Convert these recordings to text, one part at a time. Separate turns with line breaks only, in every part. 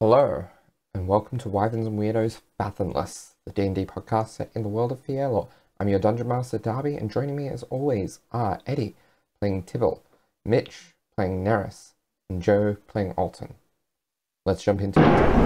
Hello, and welcome to Wyverns Weirdos Fathomless, the D&D podcast set in the world of Fierlor. I'm your Dungeon Master Darby, and joining me as always are Eddie, playing 𝘊𝘁, Mitch, playing 𝘧𝘀, and Joe, playing 𝘬𝘁. Let's jump into it.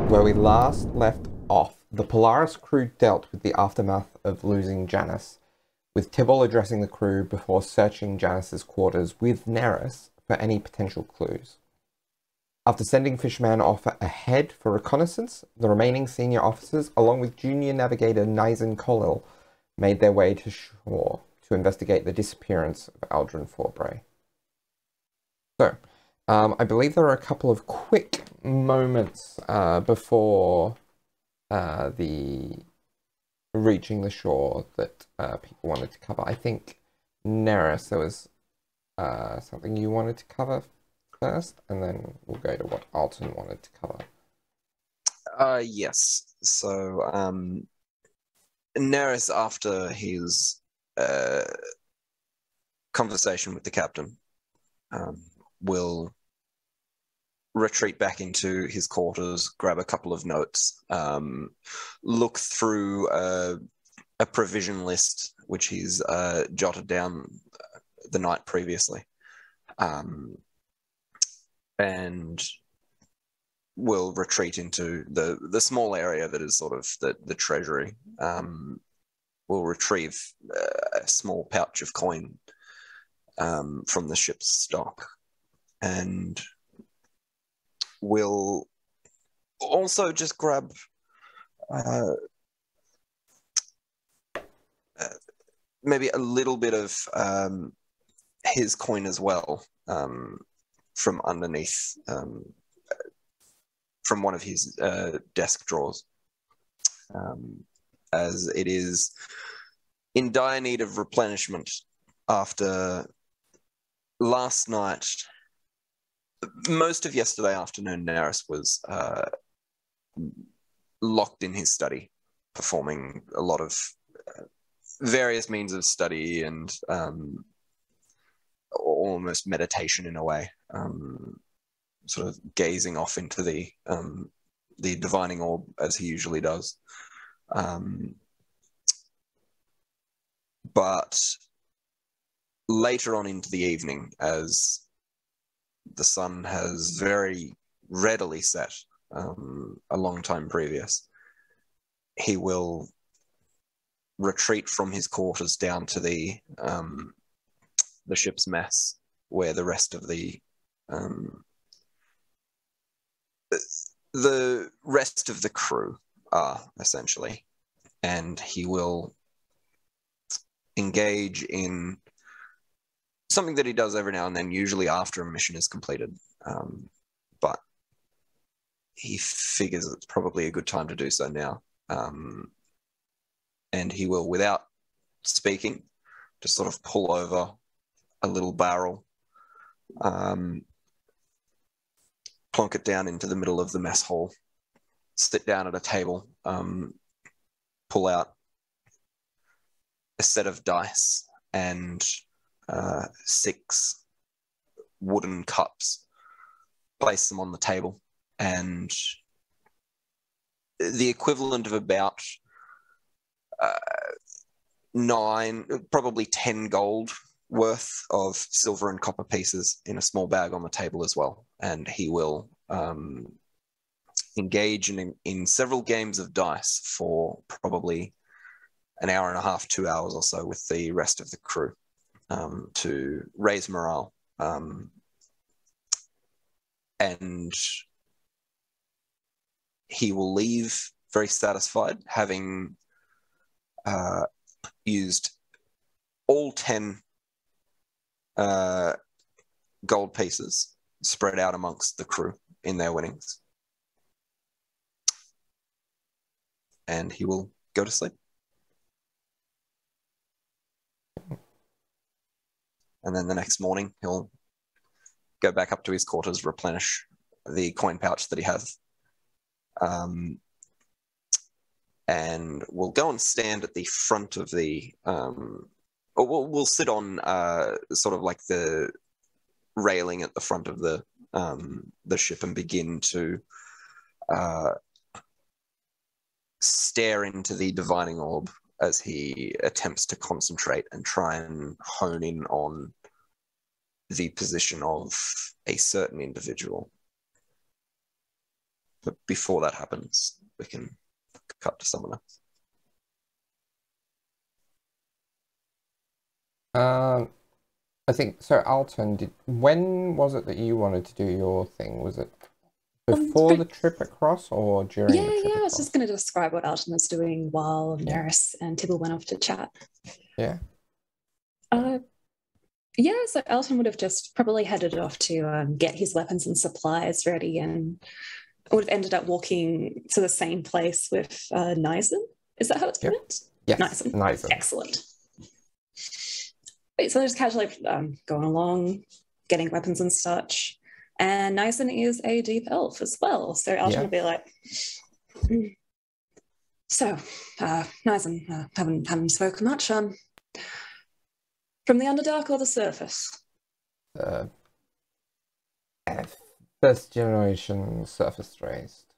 Where we last left off, the Polaris crew dealt with the aftermath of losing Janice, with 𝘊𝘁 addressing the crew before searching Janice's quarters with 𝘧𝘀 for any potential clues. After sending Fishman off ahead for reconnaissance, the remaining senior officers, along with junior navigator 𝘧𝘦𝘀, made their way to shore to investigate the disappearance of 𝘙𝘭𝘭𝘪𝘁. So, I believe there are a couple of quick moments before the reaching the shore that people wanted to cover. I think, 𝘧𝘀, there was something you wanted to cover first, and then we'll go to what 𝘬𝘁 wanted to cover.
Yes. So, 𝘧𝘀, after his conversation with the captain, will retreat back into his quarters, grab a couple of notes, look through a provision list which he's jotted down the night previously, and will retreat into the small area that is sort of the treasury. Will retrieve a small pouch of coin from the ship's stock, and will also just grab maybe a little bit of his coin as well, from underneath, from one of his desk drawers, as it is in dire need of replenishment after last night. Most of yesterday afternoon, 𝘧𝘀 was locked in his study, performing a lot of various means of study and almost meditation in a way, sort of gazing off into the divining orb as he usually does. But later on into the evening, as the sun has very readily set a long time previous, he will retreat from his quarters down to the ship's mess, where the rest of the rest of the crew are, essentially, and he will engage in something that he does every now and then, usually after a mission is completed. But he figures it's probably a good time to do so now. And he will, without speaking, just sort of pull over a little barrel, plonk it down into the middle of the mess hall, sit down at a table, pull out a set of dice and 6 wooden cups, place them on the table, and the equivalent of about 9, probably 10 gold worth of silver and copper pieces in a small bag on the table as well. And he will engage in several games of dice for probably an hour and a half, 2 hours or so with the rest of the crew, to raise morale. And he will leave very satisfied, having used all 10 gold pieces spread out amongst the crew in their winnings. And he will go to sleep. And then the next morning, he'll go back up to his quarters, replenish the coin pouch that he has. And we'll go and stand at the front of the... or we'll sit on sort of like the railing at the front of the ship and begin to stare into the divining orb as he attempts to concentrate and try and hone in on the position of a certain individual. But before that happens, we can cut to someone else.
I think so. Alton, when was it that you wanted to do your thing? Was it before the trip across or during the trip across?
I was just going to describe what Alton was doing while Neris and Tibble went off to chat.
Yeah.
So Alton would have just probably headed off to get his weapons and supplies ready, and would have ended up walking to the same place with 𝘧𝘦𝘀. Is that how it's pronounced?
Yes,
𝘧𝘦𝘀. Excellent. So just casually going along, getting weapons and such. And 𝘧𝘀 is a deep elf as well. So Alton would be like, so, 𝘧𝘀, haven't spoken much. From the Underdark or the surface?
First generation surface raised.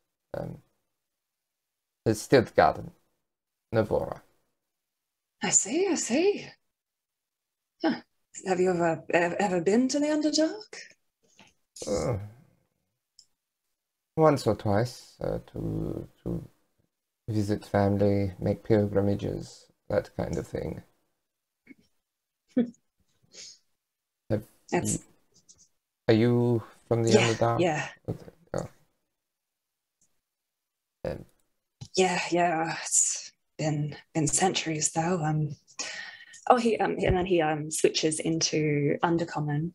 It's 𝘧𝘭𝘠𝘭𝘪𝘁.
I see. Huh. Have you ever been to the Underdark?
Once or twice, to visit family, make pilgrimages, that kind of thing. Are you from the Underdark?
Yeah.
Okay. Oh.
It's been centuries though. And then he switches into Undercommon.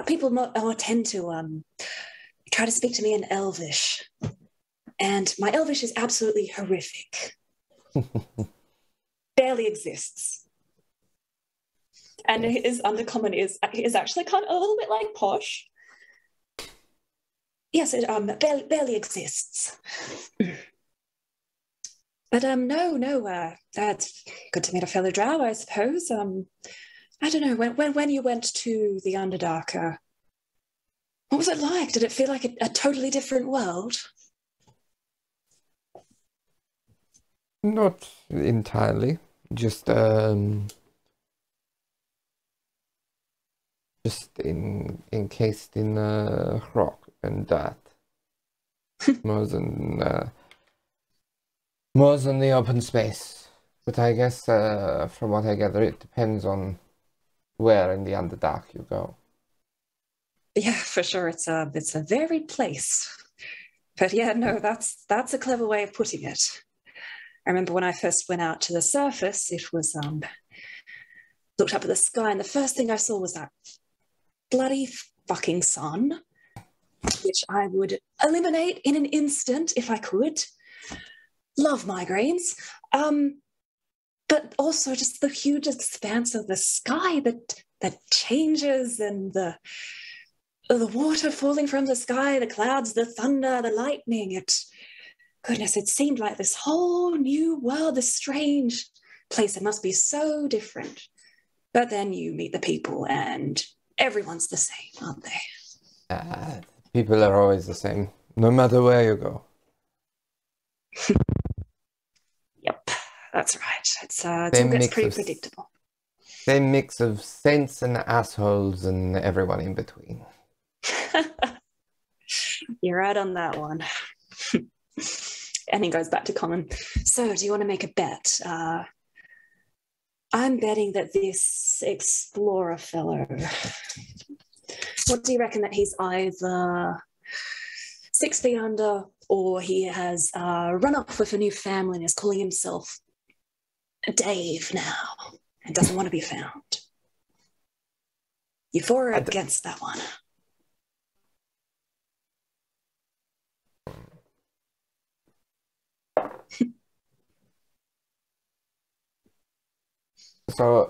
People tend to try to speak to me in Elvish, and my Elvish is absolutely horrific. Barely exists. And his Undercommon is actually kind of a little bit like posh. Yes, it barely exists. But no, that's good to meet a fellow drow, I suppose. I don't know, when you went to the Underdark, what was it like? Did it feel like a totally different world?
Not entirely, just encased in rock and that. more than the open space. But I guess from what I gather, it depends on where in the Underdark you go.
Yeah, for sure. It's a varied place. But yeah, no, that's a clever way of putting it. I remember when I first went out to the surface, it was looked up at the sky, and the first thing I saw was that bloody fucking sun, which I would eliminate in an instant if I could. Love migraines. But also just the huge expanse of the sky that changes, and the water falling from the sky, the clouds, the thunder, the lightning. It seemed like this whole new world, this strange place that must be so different. But then you meet the people and everyone's the same, aren't they?
People are always the same, no matter where you go.
Yep, that's right. It all gets pretty predictable.
Same mix of saints and assholes and everyone in between.
You're right on that one. And he goes back to common. So, do you want to make a bet? I'm betting that this explorer fellow, what do you reckon, that he's either 6 feet under, or he has run off with a new family and is calling himself Dave now and doesn't want to be found. You for or against that one?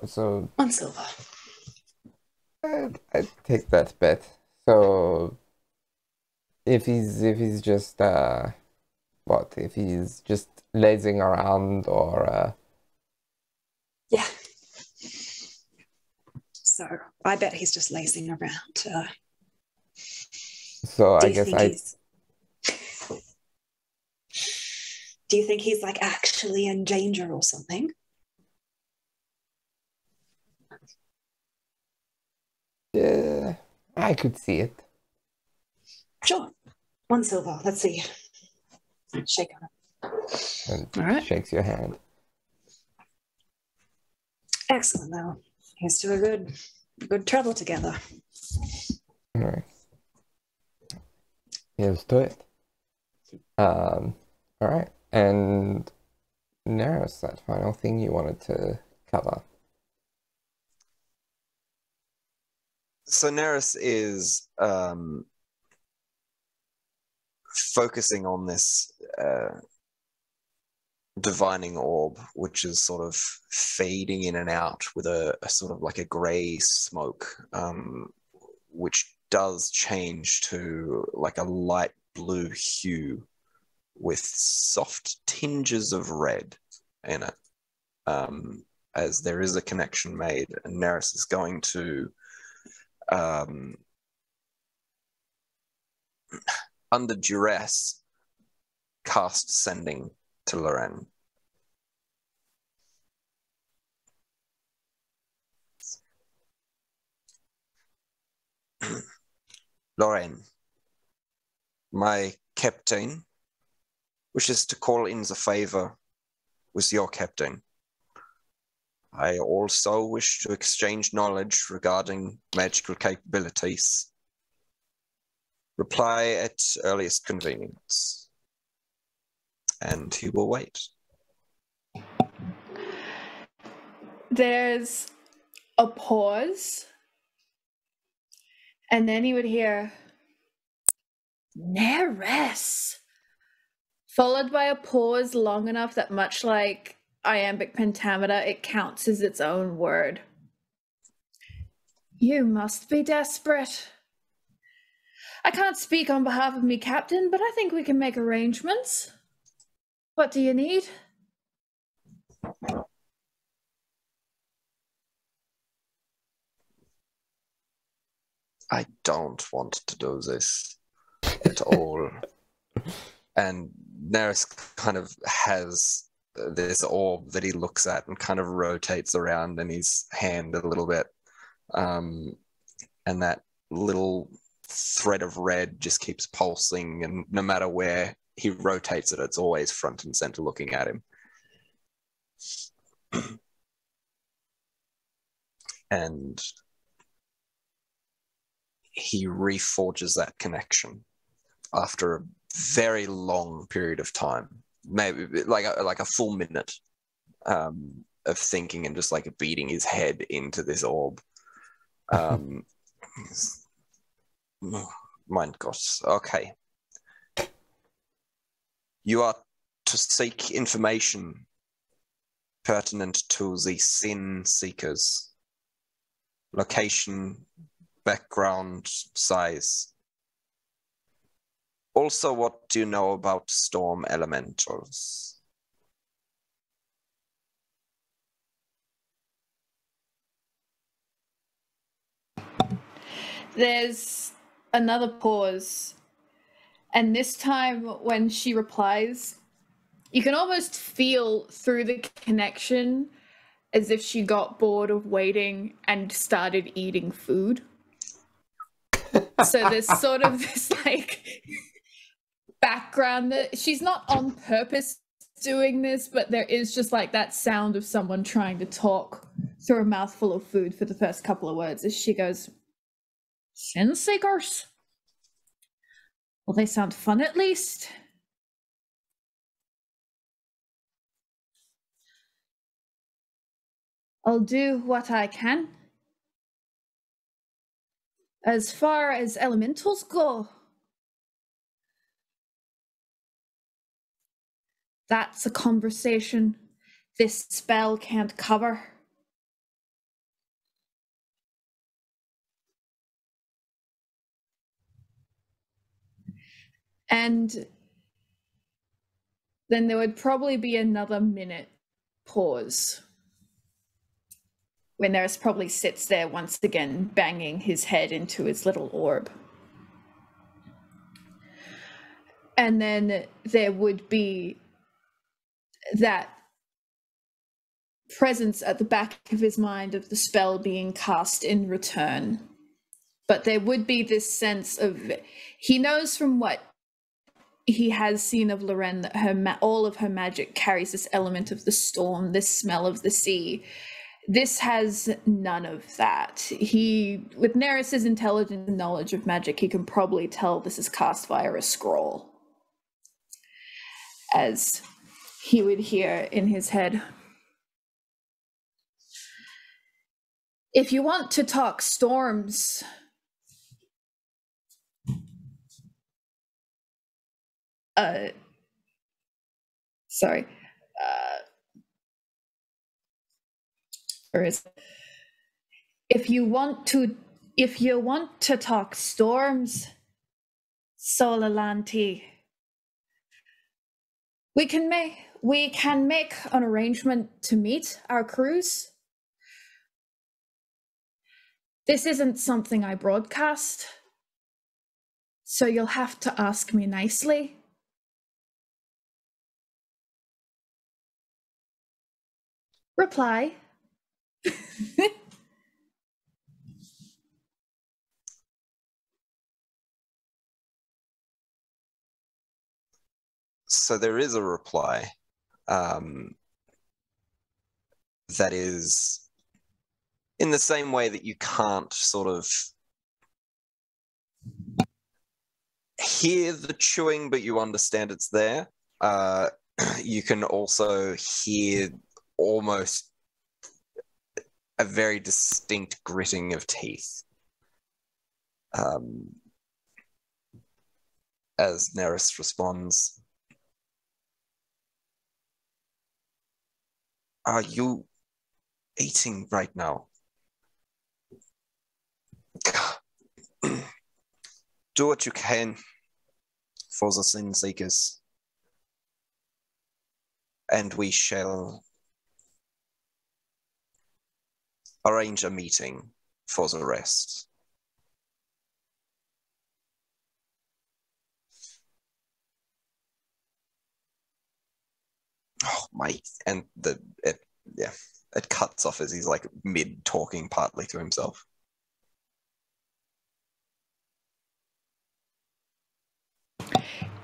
So
1 silver.
I take that bet. So if he's just what? If he's just lazing around or
Yeah. So I bet he's just lazing around.
so I guess
do you think he's like actually in danger or something?
I could see it.
Sure. 1 silver. Let's see. Shake on it.
And
All right.
shakes your hand.
Excellent, though. Here's to a good travel together.
All right. Here's to it. All right. And Neris, that final thing you wanted to cover.
So Neris is focusing on this divining orb, which is sort of fading in and out with a sort of like a grey smoke, which does change to like a light blue hue with soft tinges of red in it, as there is a connection made, and Neris is going to under duress cast sending to Loren. Loren, my captain wishes to call in the favor with your captain. I also wish to exchange knowledge regarding magical capabilities. Reply at earliest convenience. And he will wait.
There's a pause. And then he would hear, Neris, followed by a pause long enough that, much like iambic pentameter, it counts as its own word. You must be desperate. I can't speak on behalf of me, Captain, but I think we can make arrangements. What do you need?
I don't want to do this at all. And Neris kind of has this orb that he looks at and kind of rotates around in his hand a little bit. And that little thread of red just keeps pulsing, and no matter where he rotates it, it's always front and center looking at him. And he reforges that connection after a very long period of time, maybe like a full minute of thinking and just like beating his head into this orb. Mein Gott. Okay. You are to seek information pertinent to the sin seekers. Location, background, size. Also, what do you know about storm elementals?
There's another pause. And this time when she replies, you can almost feel through the connection as if she got bored of waiting and started eating food. So there's sort of this like background that she's not on purpose doing this, but there is just like that sound of someone trying to talk through a mouthful of food for the first couple of words as she goes, Sin seekers? Well, they sound fun at least. I'll do what I can. As far as elementals go, that's a conversation this spell can't cover. And then there would probably be another minute pause when Neris probably sits there once again, banging his head into his little orb. And then there would be that presence at the back of his mind of the spell being cast in return. But there would be this sense of, he knows from what he has seen of Loren that all of her magic carries this element of the storm, this smell of the sea. This has none of that. With Neris's intelligence and knowledge of magic, he can probably tell this is cast via a scroll, as he would hear in his head. If you want to talk storms, if you want to talk storms, 𝘬𝘁𝘁, we can make an arrangement to meet our crews. This isn't something I broadcast, so you'll have to ask me nicely. Reply.
So there is a reply that is in the same way that you can't sort of hear the chewing, but you understand it's there. You can also hear almost a very distinct gritting of teeth. As Neris responds, "Are you eating right now? Do what you can for the sin seekers, and we shall arrange a meeting for the rest." Oh my! And it cuts off as he's like mid talking, partly to himself.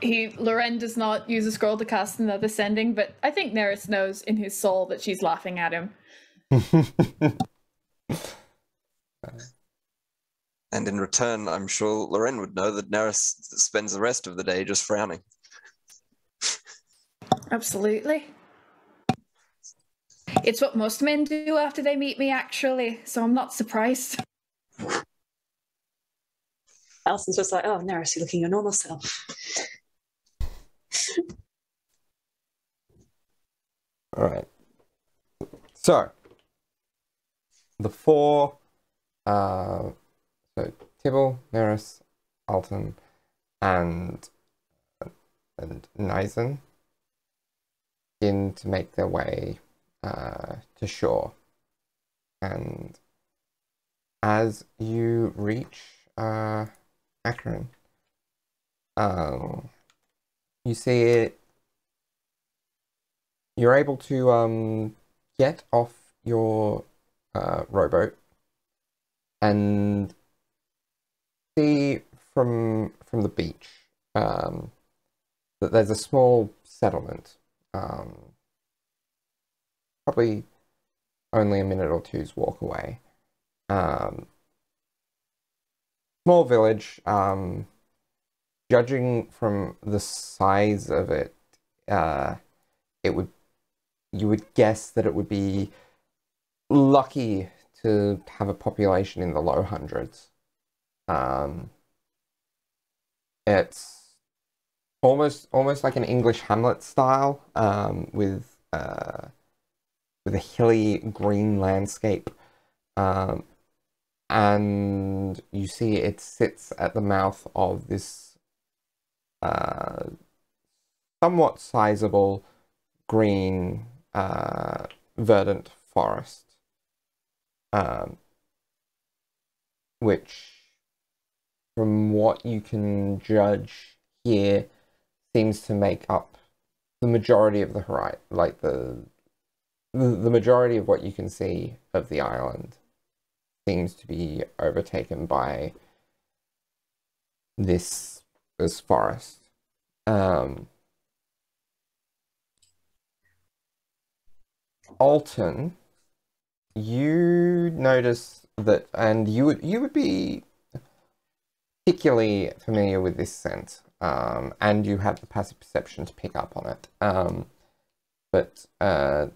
Loren does not use a scroll to cast another sending, but I think Neris knows in his soul that she's laughing at him.
And in return, I'm sure Loren would know that Neris spends the rest of the day just frowning.
Absolutely. It's what most men do after they meet me, actually, so I'm not surprised.
Alison's just like, "Oh, Neris, you're looking your normal self."
All right. So the four, so Tibble, Neris, Alton, and Nyzen begin to make their way to shore. And as you reach Acherin, you see it. You're able to get off your rowboat and see from the beach that there's a small settlement, probably only a minute or two's walk away. Small village. Judging from the size of it, you would guess that it would be lucky to have a population in the low hundreds. It's almost like an English Hamlet style, with a hilly green landscape, and you see it sits at the mouth of this somewhat sizable green verdant forest, which, from what you can judge here, seems to make up the majority of the horizon, like the majority of what you can see of the island seems to be overtaken by this forest. Alton, you notice that, and you would be particularly familiar with this scent, and you have the passive perception to pick up on it. But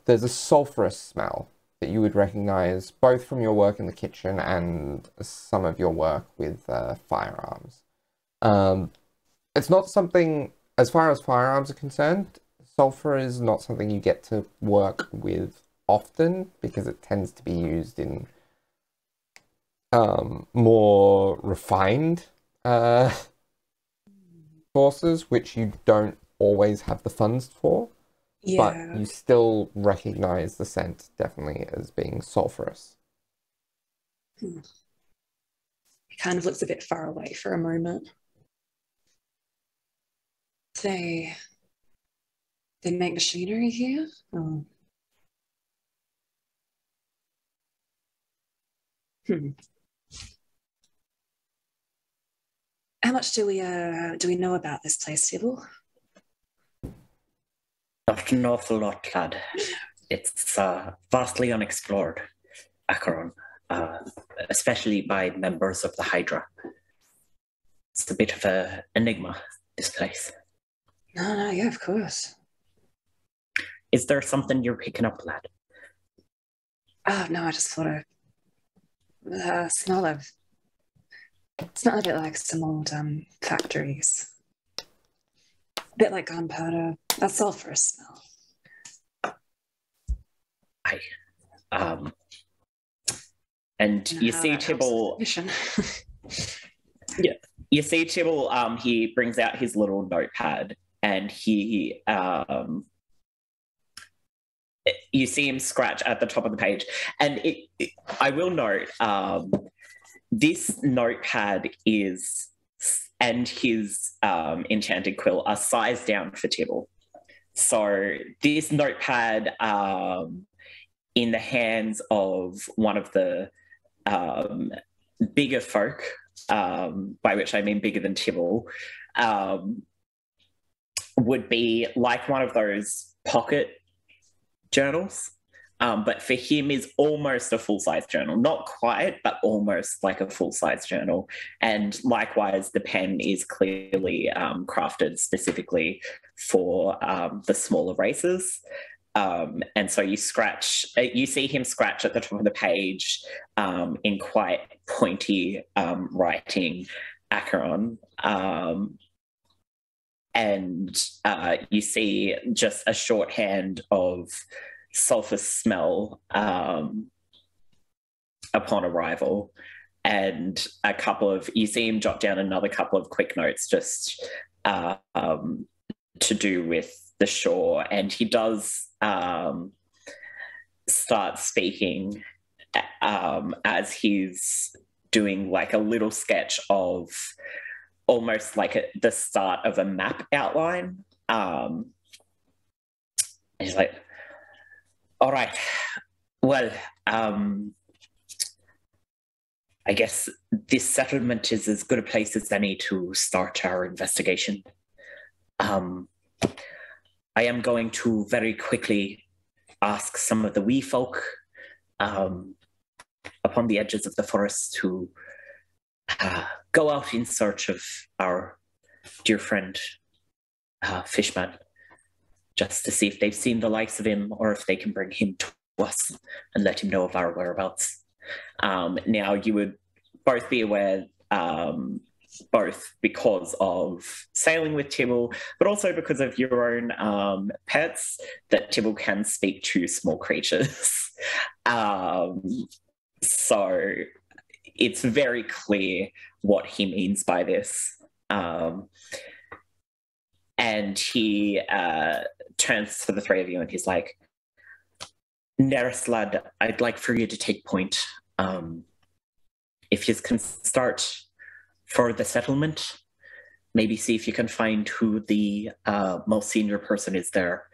there's a sulfurous smell that you would recognize both from your work in the kitchen and some of your work with firearms. It's not something, as far as firearms are concerned, sulfur is not something you get to work with often because it tends to be used in more refined sources, which you don't always have the funds for.
Yeah.
But you still recognize the scent definitely as being sulfurous.
He kind of looks a bit far away for a moment. They make machinery here? Oh. How much do we know about this place, 𝘬𝘭?
Not an awful lot, lad. It's vastly unexplored, Acherin, especially by members of the Hydra. It's a bit of an enigma, this place.
No, yeah, of course.
Is there something you're picking up, lad?
Oh, no, I just thought smell a bit like some old factories. A bit like gunpowder. That sulfurous smell.
And you see 𝘬𝘭𝘭. Yeah, you see 𝘬𝘭𝘭. He brings out his little notepad, and he you see him scratch at the top of the page. And I will note, this notepad and his enchanted quill are sized down for 𝘬𝘭𝘭. So this notepad, in the hands of one of the bigger folk, by which I mean bigger than 𝘬𝘭𝘭, would be like one of those pocket journals. But for him is almost a full-size journal. Not quite, but almost like a full-size journal. And likewise, the pen is clearly crafted specifically for the smaller races. And so you see him scratch at the top of the page in quite pointy writing, Acherin. And you see just a shorthand of sulfur smell upon arrival, and you see him jot down another couple of quick notes just to do with the shore. And he does start speaking as he's doing like a little sketch of almost like the start of a map outline. And he's like, all right, well, I guess this settlement is as good a place as any to start our investigation. I am going to very quickly ask some of the wee folk upon the edges of the forest to go out in search of our dear friend Fishman, just to see if they've seen the likes of him or if they can bring him us and let him know of our whereabouts. Now, you would both be aware, both because of sailing with 𝘠𝘠, but also because of your own pets, that 𝘠𝘠 can speak to small creatures. So it's very clear what he means by this. And he turns to the three of you and he's like, 𝘨𝘪𝑚 lad, I'd like for you to take point. If you can start for the settlement, maybe see if you can find who the most senior person is there,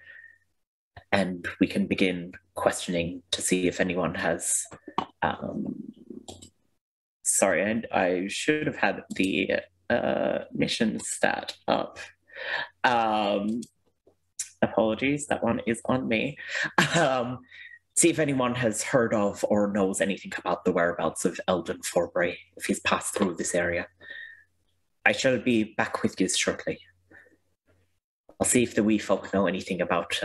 and we can begin questioning to see if anyone has... Sorry, I should have had the mission stat up. Apologies, that one is on me. See if anyone has heard of or knows anything about the whereabouts of 𝘍𝘠𝘭𝘪𝘏, if he's passed through this area. I shall be back with you shortly. I'll see if the wee folk know anything about,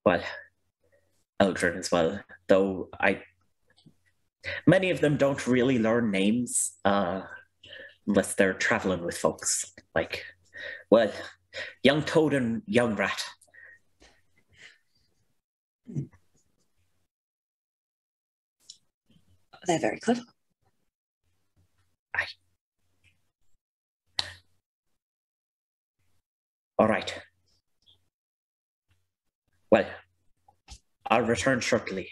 well, 𝘍𝘏𝘪 as well, though many of them don't really learn names unless they're traveling with folks. Like, well, young toad and young rat.
They're very clever.
Aye. All right. Well, I'll return shortly.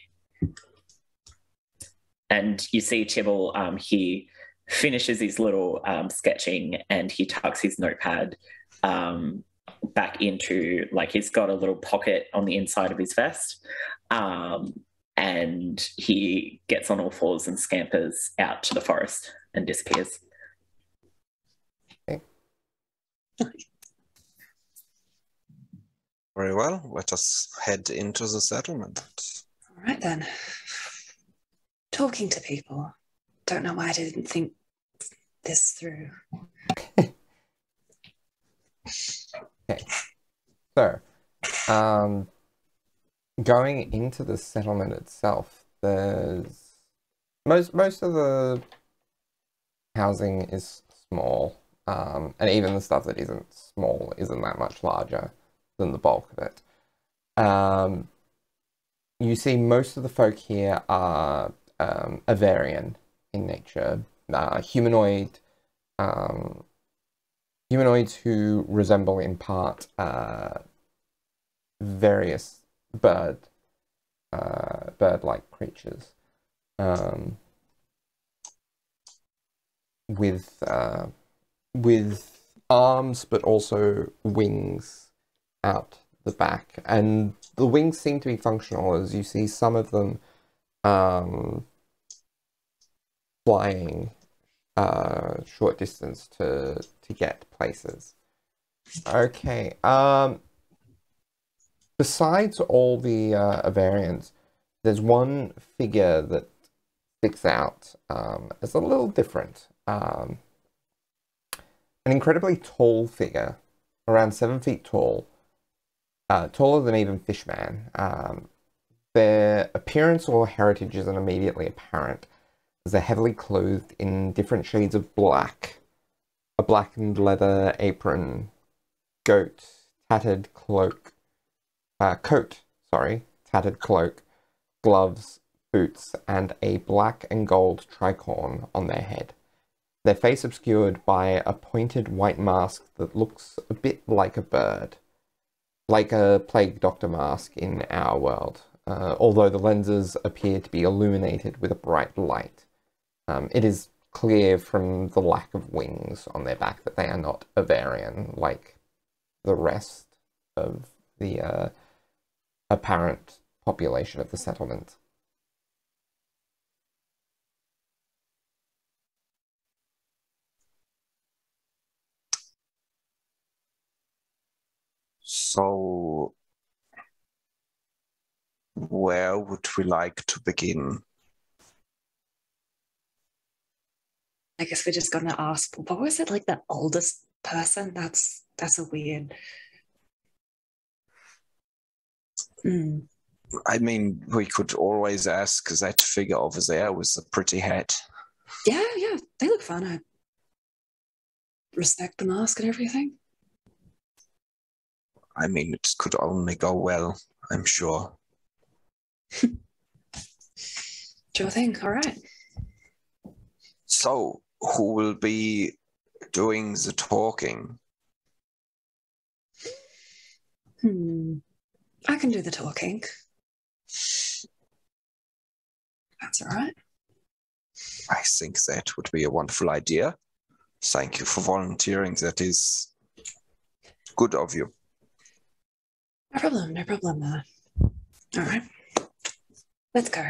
And you see 𝘠𝘠, he finishes his little sketching and he tucks his notepad back into, like, he's got a little pocket on the inside of his vest. And he gets on all fours and scampers out to the forest and disappears.
Okay.
Very well. Let us head into the settlement.
All right then. Talking to people. Don't know why I didn't think this through.
Okay. So, going into the settlement itself, there's most of the housing is small, and even the stuff that isn't small isn't that much larger than the bulk of it. You see most of the folk here are Acherin in nature, humanoids who resemble in part various bird-like creatures, with arms but also wings out the back, and the wings seem to be functional, as you see some of them flying short distance to get places. Okay. Besides all the Acherin, there's one figure that sticks out as a little different. An incredibly tall figure, around 7 feet tall, taller than even Fishman. Their appearance or heritage isn't immediately apparent, as they're heavily clothed in different shades of black, a blackened leather apron, tattered cloak, gloves, boots, and a black and gold tricorn on their head. Their face obscured by a pointed white mask that looks a bit like a bird, like a plague doctor mask in our world, although the lenses appear to be illuminated with a bright light. It is clear from the lack of wings on their back that they are not Acherin like the rest of the apparent population of the settlement.
So, where would we like to begin?
I guess we're just gonna ask, what was it, like the oldest person? That's a weird.
I mean, we could always ask that figure over there with the pretty hat.
Yeah, they look fun. I respect the mask and everything.
I mean, it could only go well, I'm sure.
Sure thing. All right.
So, who will be doing the talking?
I can do the talking. That's all right.
I think that would be a wonderful idea. Thank you for volunteering. That is good of you.
No problem. All right. Let's go.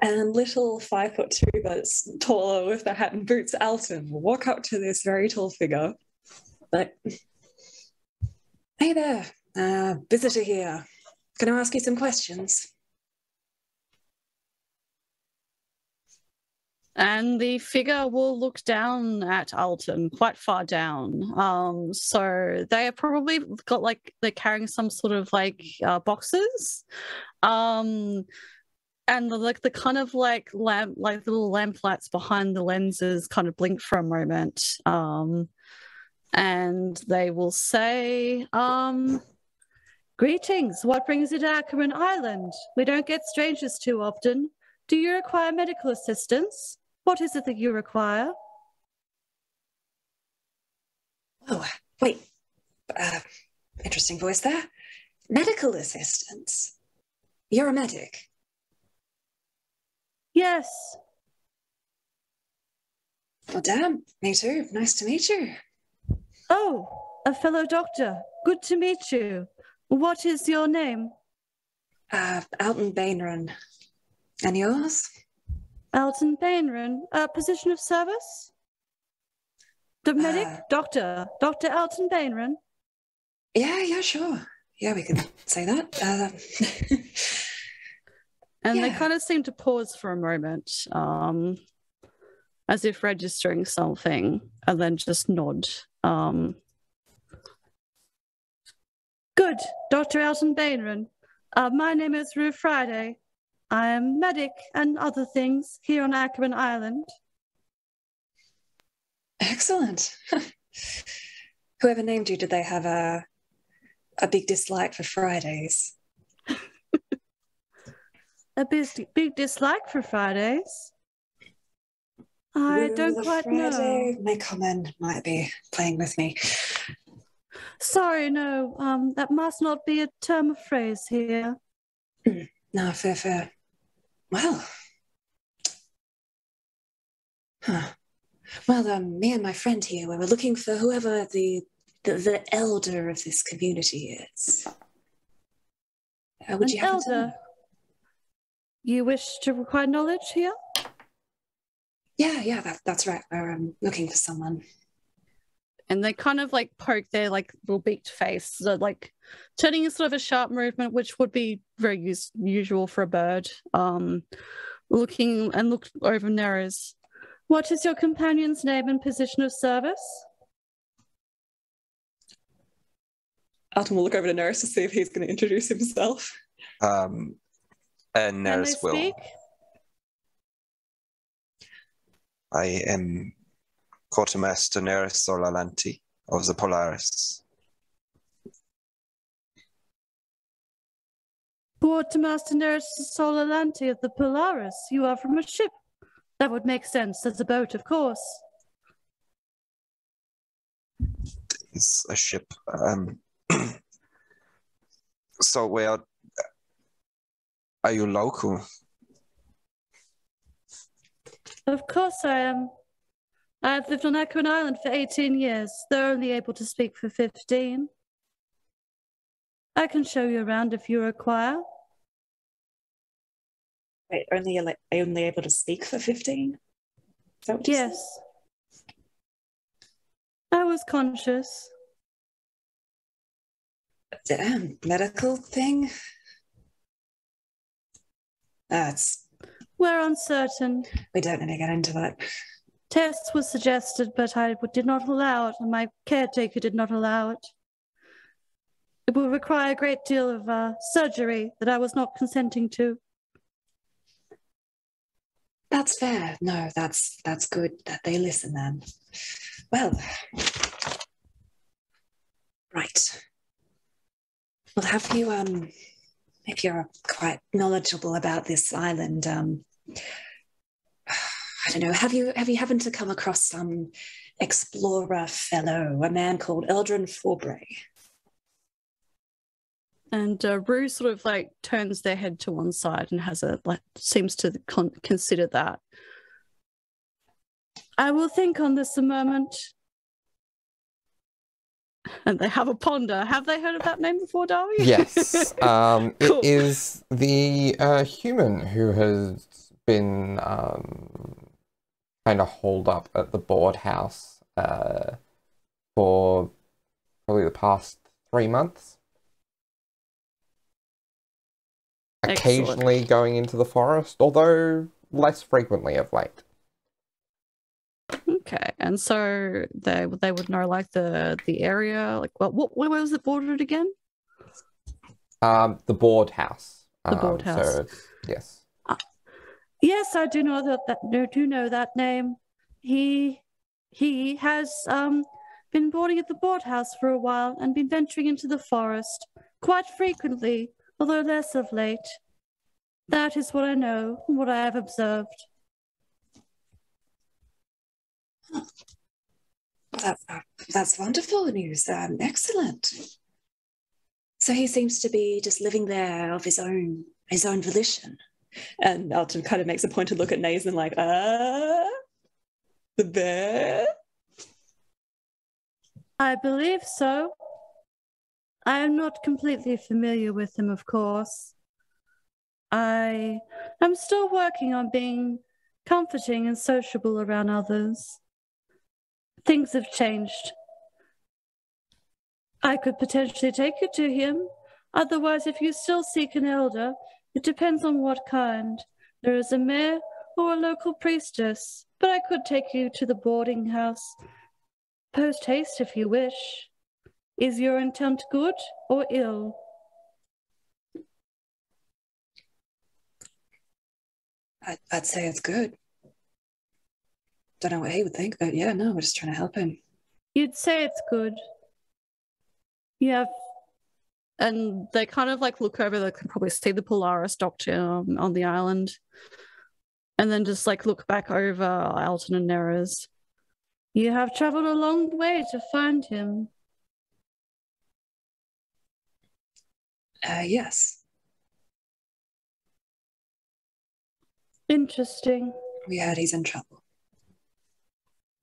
And little 5'2", but taller with the hat and boots, Alton will walk up to this very tall figure. Like, hey there, visitor here. Can I ask you some questions?
And the figure will look down at Alton, quite far down. So they are probably got they're carrying some sort of boxes. And the kind of lamp, little lamp lights behind the lenses kind of blink for a moment. And they will say, greetings, what brings you to Acherin Island? We don't get strangers too often. Do you require medical assistance? What is it that you require?
Oh, wait. Interesting voice there. Medical assistance? You're a medic?
Yes.
Well, damn, me too. Nice to meet you.
Oh, a fellow doctor. Good to meet you. What is your name?
Alton Bainrun. And yours?
Alton Bainrun. Position of service? The medic? Doctor Alton Bainrun.
Yeah, sure. Yeah, we can say that.
And they kind of seem to pause for a moment, as if registering something, and then just nod. Good, Dr. Alton Bainrun. My name is Rue Friday. I am medic and other things here on Acherin Island.
Excellent. Whoever named you, did they have a big dislike for Fridays?
A big dislike for Fridays? I don't quite know.
My comment might be playing with me.
Sorry, no. That must not be a term of phrase here.
No, fair. Well. Well, me and my friend here, we were looking for whoever the elder of this community is. Would you happen to know?
You wish to require knowledge here?
Yeah, that's right. We're looking for someone.
And they kind of poke their little beaked face, so turning in sort of a sharp movement, which would be very usual for a bird. Looking and look over Neris. What is your companion's name and position of service?
Alton will look over to Neris to see if he's going to introduce himself.
And Neris will.
Speak?
I am Quartermaster Neris 𝘬𝘁𝘁 of the Polaris.
Quartermaster Neris 𝘬𝘁𝘁 of the Polaris. You are from a ship. That would make sense as a boat, of course.
It's a ship. So where are you local?
Of course I am. I've lived on Acherin Island for 18 years. They're only able to speak for 15. I can show you around if you require.
Wait, only able to speak for 15? Is that what you
Yes. I was conscious.
Damn, medical thing?
We're uncertain.
We don't need to get into that.
Tests were suggested, but I did not allow it, and my caretaker did not allow it. It will require a great deal of surgery that I was not consenting to.
That's fair. No, that's good that they listen then. Well, right. Well, have you, if you're quite knowledgeable about this island, I don't know, have you happened to come across some explorer fellow, a man called 𝘧𝘭𝘪𝘆?
And Rue sort of like turns their head to one side and seems to consider that. I will think on this a moment. And they have a ponder. Have they heard of that name before, Darby?
Yes.
Cool.
It is the human who has been kind of holed up at the board house for probably the past 3 months. Occasionally
Excellent.
going into the forest, although less frequently of late.
Okay, and so they would know like the area, like where was it bordered again?
The board house.
The board house.
So yes.
Yes, I do know that name. He has been boarding at the board house for a while and been venturing into the forest quite frequently, although less of late. That is what I know, what I have observed.
That's wonderful news. Excellent. So he seems to be just living there of his own volition. And Alton kind of makes a pointed look at Nathan like, the bear?
I believe so. I am not completely familiar with him, of course. I am still working on being comforting and sociable around others. Things have changed. I could potentially take you to him. Otherwise, if you still seek an elder, it depends on what kind. There is a mayor or a local priestess, but I could take you to the boarding house. Post haste if you wish. Is your intent good or ill?
I'd say it's good. Don't know what he would think, but yeah, no, we're just trying to help him.
You'd say it's good. Yeah. And they kind of like look over, they can probably see the Polaris doctor on the island. And then just like look back over Alton and Neres. You have traveled a long way to find him.
Yes.
Interesting.
We heard he's in trouble.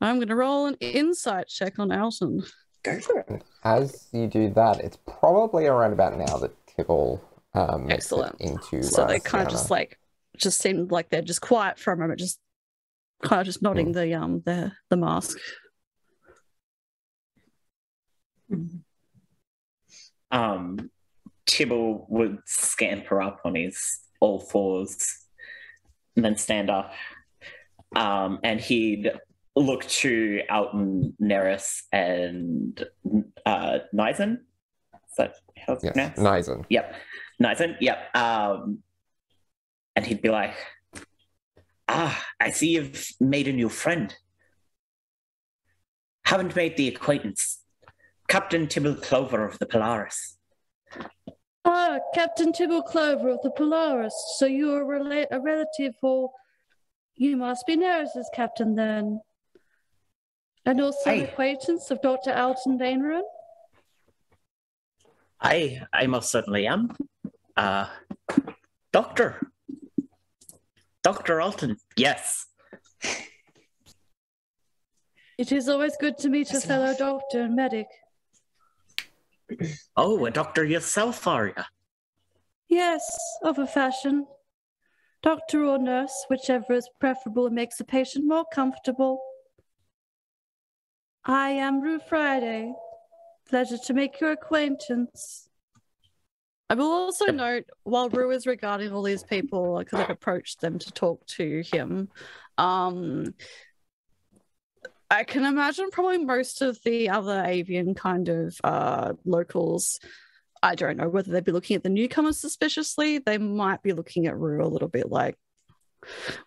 I'm going to roll an insight check on Alton.
Go for it.
As you do that, it's probably around about now that Tibble makes
Excellent.
it into
So they kind of
Sienna.
just seemed like they're just quiet for a moment, just kind of just nodding the mask.
Tibble would scamper up on his all fours and then stand up. And he'd look to Alton, Neres, and 𝘬𝘁. Is that how it's pronounced?
𝘬𝘁.
Yep. 𝘬𝘁, yep. And he'd be like, I see you've made a new friend. Haven't made the acquaintance. Captain 𝘬𝘭𝘭𝘪 of the Polaris.
Captain 𝘬𝘭𝘭𝘪 of the Polaris. So you're a relative, or you must be Neres' captain then. And also an acquaintance of Dr. Alton Wainwright?
I most certainly am. Doctor Alton, yes.
It is always good to meet a fellow doctor and medic.
Oh, a doctor yourself, are you?
Yes, of a fashion. Doctor or nurse, whichever is preferable and makes the patient more comfortable. I am Rue Friday. Pleasure to make your acquaintance. I will also note, while Rue is regarding all these people, because I've approached them to talk to him, I can imagine probably most of the other avian kind of locals I don't know whether they'd be looking at the newcomers suspiciously. They might be looking at Rue a little bit like,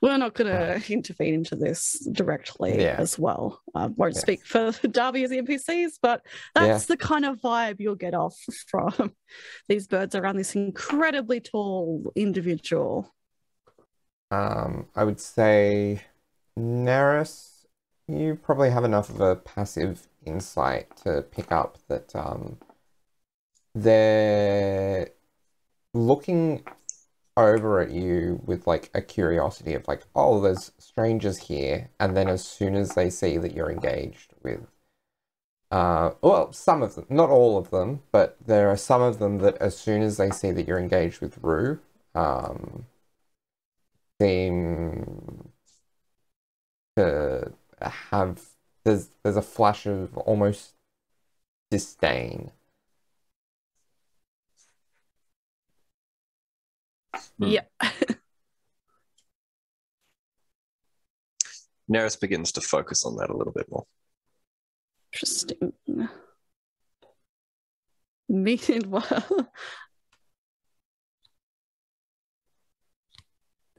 we're not going to intervene into this directly as well. Won't speak for Darby as the NPCs, but that's the kind of vibe you'll get off from these birds around this incredibly tall individual.
I would say, Neris, you probably have enough of a passive insight to pick up that they're looking over at you with like a curiosity of like, oh, there's strangers here, and then as soon as they see that you're engaged with well, some of them, not all of them, but there are some of them that as soon as they see that you're engaged with Rue, seem to have, there's a flash of almost disdain.
Yeah.
Neris begins to focus on that a little bit more.
Interesting. Meanwhile,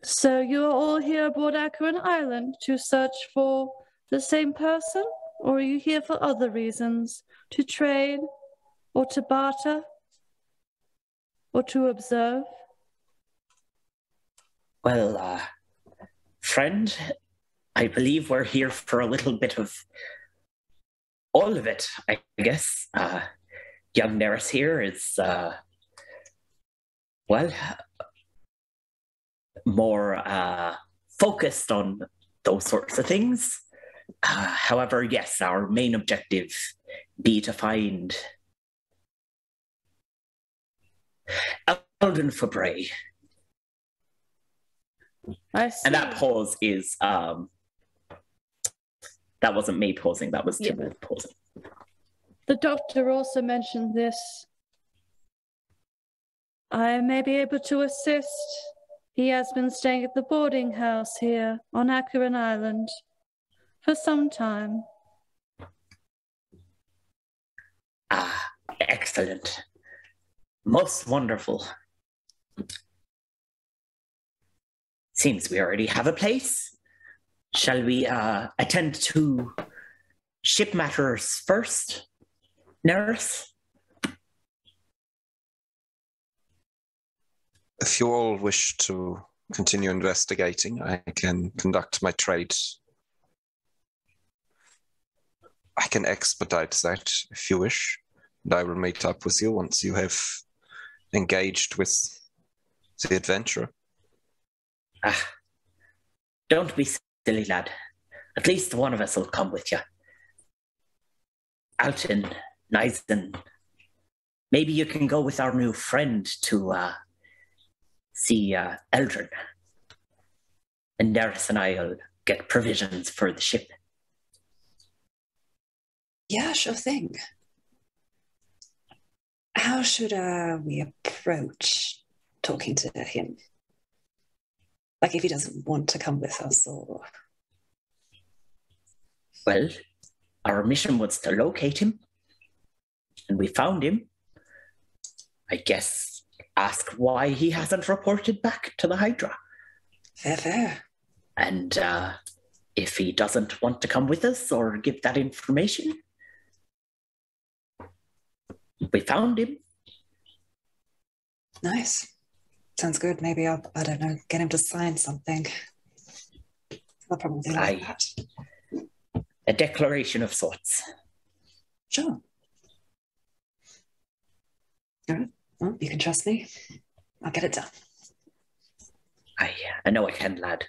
so you're all here aboard Acherin Island to search for the same person, or are you here for other reasons? To trade, or to barter, or to observe?
Well, friend, I believe we're here for a little bit of all of it, I guess. Young Neris here is, well, more focused on those sorts of things. However, yes, our main objective be to find 𝘬𝘭𝘭𝘪𝘤.
I see.
And that pause is, that wasn't me pausing, that was Tibble pausing.
The doctor also mentioned this. I may be able to assist. He has been staying at the boarding house here on Acherin Island for some time.
Ah, excellent. Most wonderful. Seems we already have a place. Shall we attend to ship matters first, Neris?
If you all wish to continue investigating, I can conduct my trade. I can expedite that if you wish, and I will meet up with you once you have engaged with the adventurer.
Ah, don't be silly, lad. At least one of us will come with you. Alton, Nizen, maybe you can go with our new friend to see Eldrin. And Neris and I'll get provisions for the ship.
Yeah, sure thing. How should we approach talking to him? Like if he doesn't want to come with us, or...
Well, our mission was to locate him, and we found him. I guess ask why he hasn't reported back to the Hydra.
Fair, fair.
And if he doesn't want to come with us or give that information, we found him.
Nice. Sounds good. Maybe I'll, I don't know, get him to sign something. I'll probably like that.
A declaration of sorts.
Sure. All right. Well, you can trust me. I'll get it done.
I know I can, lad.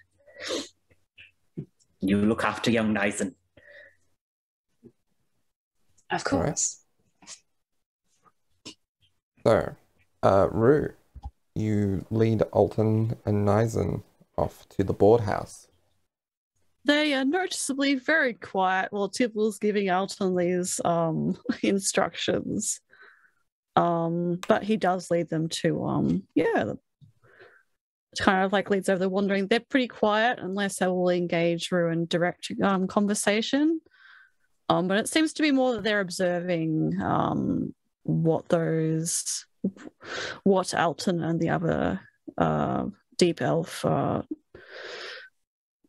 You look after young Nizen.
Of course.
So, Rue, you lead Alton and Nizen off to the board house.
They are noticeably very quiet while Tibble's giving Alton these instructions. But he does lead them to, it kind of like leads over the wandering. They're pretty quiet unless they will engage Rue in direct conversation. But it seems to be more that they're observing what those what Alton and the other deep elf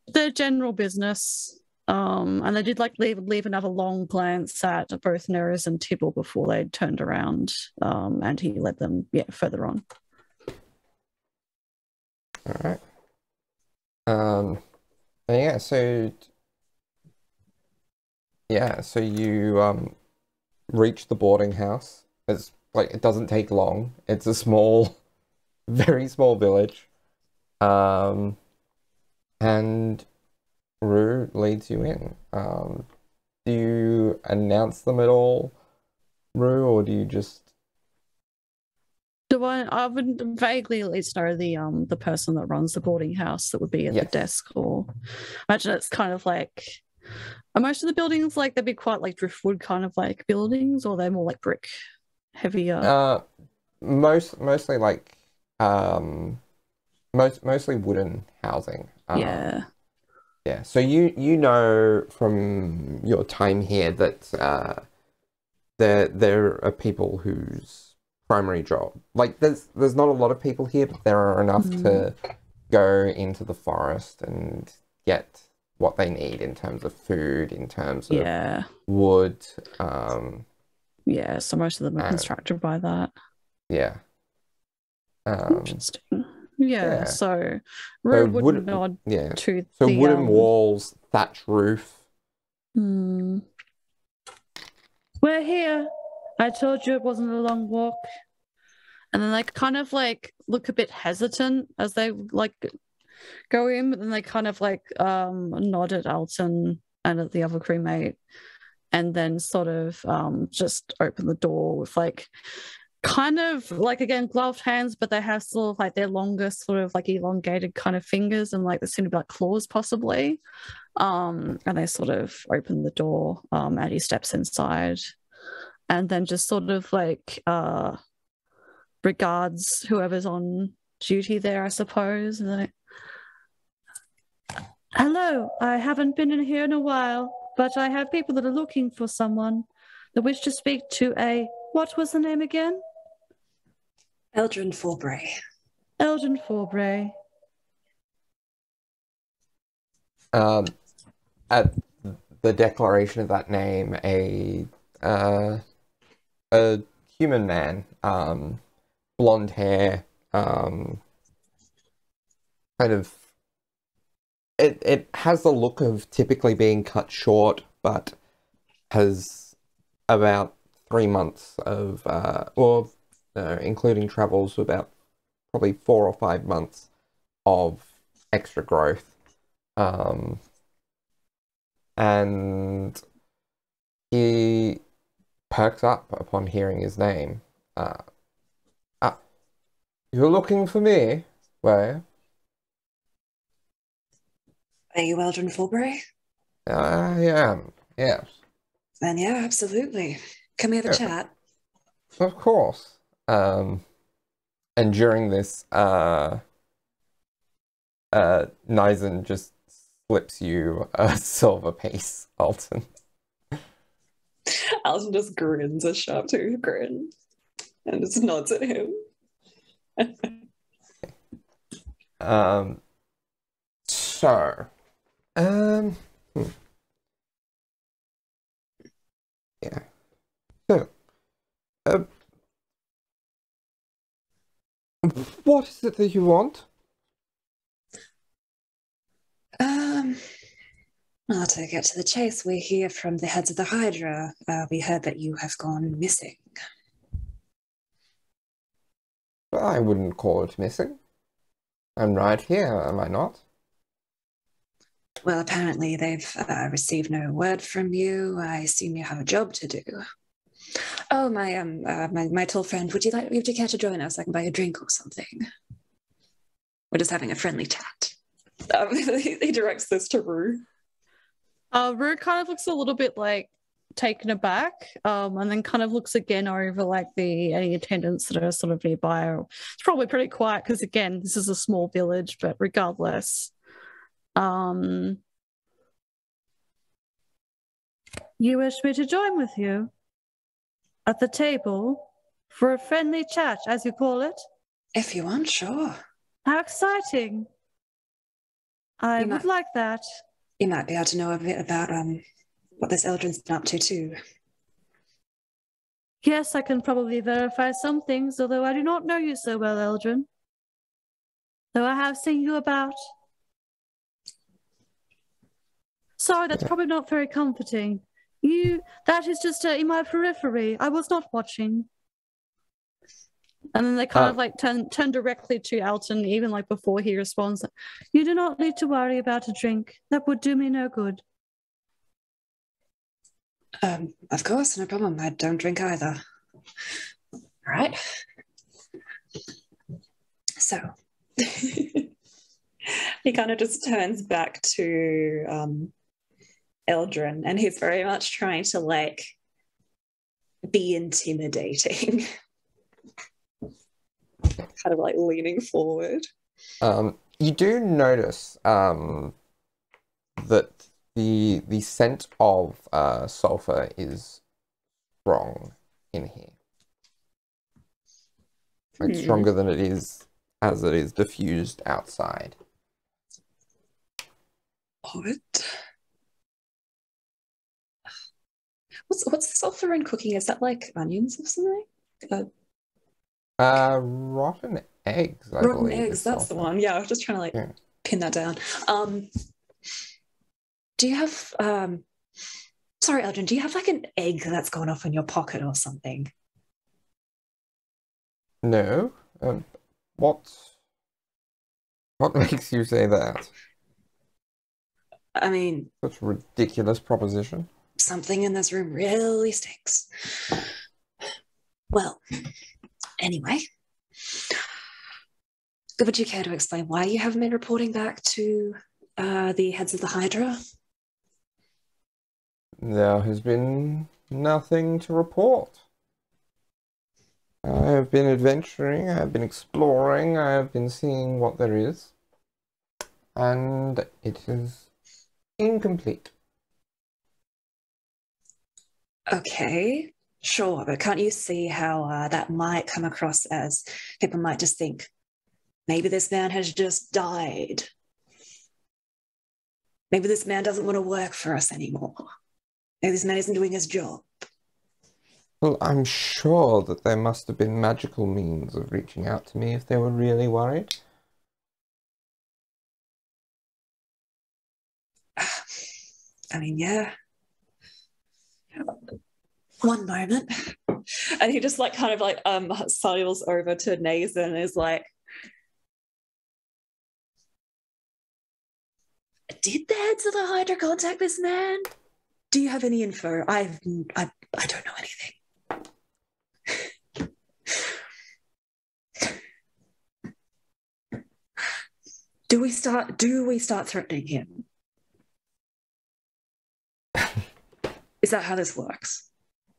their general business. And they did like leave another long glance at both Neris and Tibble before they turned around, and he led them further on.
All right. Yeah, so you reach the boarding house. It's like, it doesn't take long. It's a small, very small village. And Rue leads you in. Do you announce them at all, Rue, or do you just...
I would vaguely at least know the person that runs the boarding house that would be at the desk, or imagine it's kind of like, are most of the buildings like, they'd be quite like driftwood kind of like buildings, or they're more like brick heavier?
Mostly like mostly wooden housing. Yeah. So you know from your time here that there are people whose primary job, like there's not a lot of people here, but there are enough to go into the forest and get what they need in terms of food, in terms of wood. So most of them are constructed by that. Interesting. So Rude would nod to so
the
wooden walls, thatch roof.
We're here. I told you it wasn't a long walk. And then they kind of like look a bit hesitant as they like go in, but then they kind of like nod at Alton and at the other crewmate, and then sort of just open the door with like kind of like, again, gloved hands, but they have sort of like their longer sort of like elongated kind of fingers, and like they seem to be like claws possibly. And they sort of open the door and he steps inside, and then just sort of like regards whoever's on duty there, I suppose. And then hello, I haven't been in here in a while, but I have people that are looking for someone that wish to speak to what was the name again?
𝘬𝘭𝘭𝘪𝘤.
𝘬𝘭𝘭𝘪𝘤.
At the declaration of that name, a human man, blonde hair, kind of, it has the look of typically being cut short, but has about 3 months of, including travels, about probably 4 or 5 months of extra growth. And he perks up upon hearing his name. You're looking for me? Where?
Are you 𝘬𝘭𝘭𝘪𝘤?
I am, yes.
Then yeah, absolutely. Can we have a chat?
Of course. And during this, Nizen just slips you a silver piece, Alton.
Alton just grins a sharp-toothed grin and just nods at him.
So, yeah. So, what is it that you want?
Well, to get to the chase, we're here from the heads of the Hydra. We heard that you have gone missing.
I wouldn't call it missing. I'm right here, am I not?
Well, apparently they've received no word from you. I assume you have a job to do. Oh, my tall friend, would you care to join us? I can buy a drink or something. We're just having a friendly chat. He directs this to Rue.
Rue kind of looks a little bit like taken aback, and then kind of looks again over like any attendants that are sort of nearby. It's probably pretty quiet because, again, this is a small village, but regardless. You wish me to join with you at the table For a friendly chat, as you call it.
If you want, sure.
How exciting. I would like that.
You might be able to know a bit about what this Eldrin's been up to too.
Yes, I can probably verify some things, although I do not know you so well, Eldrin. Though I have seen you about. Sorry, that's probably not very comforting. That is just in my periphery. I was not watching. And then they kind of like turn directly to Alton, even like before he responds. You do not need to worry about a drink. That would do me no good.
Of course, no problem. I don't drink either. All right. So he kind of just turns back to Eldrin, and he's very much trying to like be intimidating. Kind of like leaning forward.
You do notice that the scent of sulfur is strong in here. Like stronger than it is as it is diffused outside.
What? What's sulfur in cooking? Is that like onions or something?
Rotten eggs, I believe.
Rotten eggs, that's the one. Yeah, I was just trying to like pin that down. Do you have sorry, Eldrin, do you have like an egg that's gone off in your pocket or something?
No. What makes you say that?
I mean,
such a ridiculous proposition.
Something in this room really stinks. Well, anyway, would you care to explain why you haven't been reporting back to the heads of the Hydra?
There has been nothing to report. I have been adventuring, I have been exploring, I have been seeing what there is, and it is incomplete.
Okay, sure, but can't you see how that might come across as people might just think, maybe this man has just died. Maybe this man doesn't want to work for us anymore. Maybe this man isn't doing his job.
Well, I'm sure that there must have been magical means of reaching out to me if they were really worried.
I mean, yeah. One moment. And he just like kind of like sidles over to Nathan and is like, did the heads of the Hydra contact this man? Do you have any info? I don't know anything. Do we start threatening him? Is that how this works?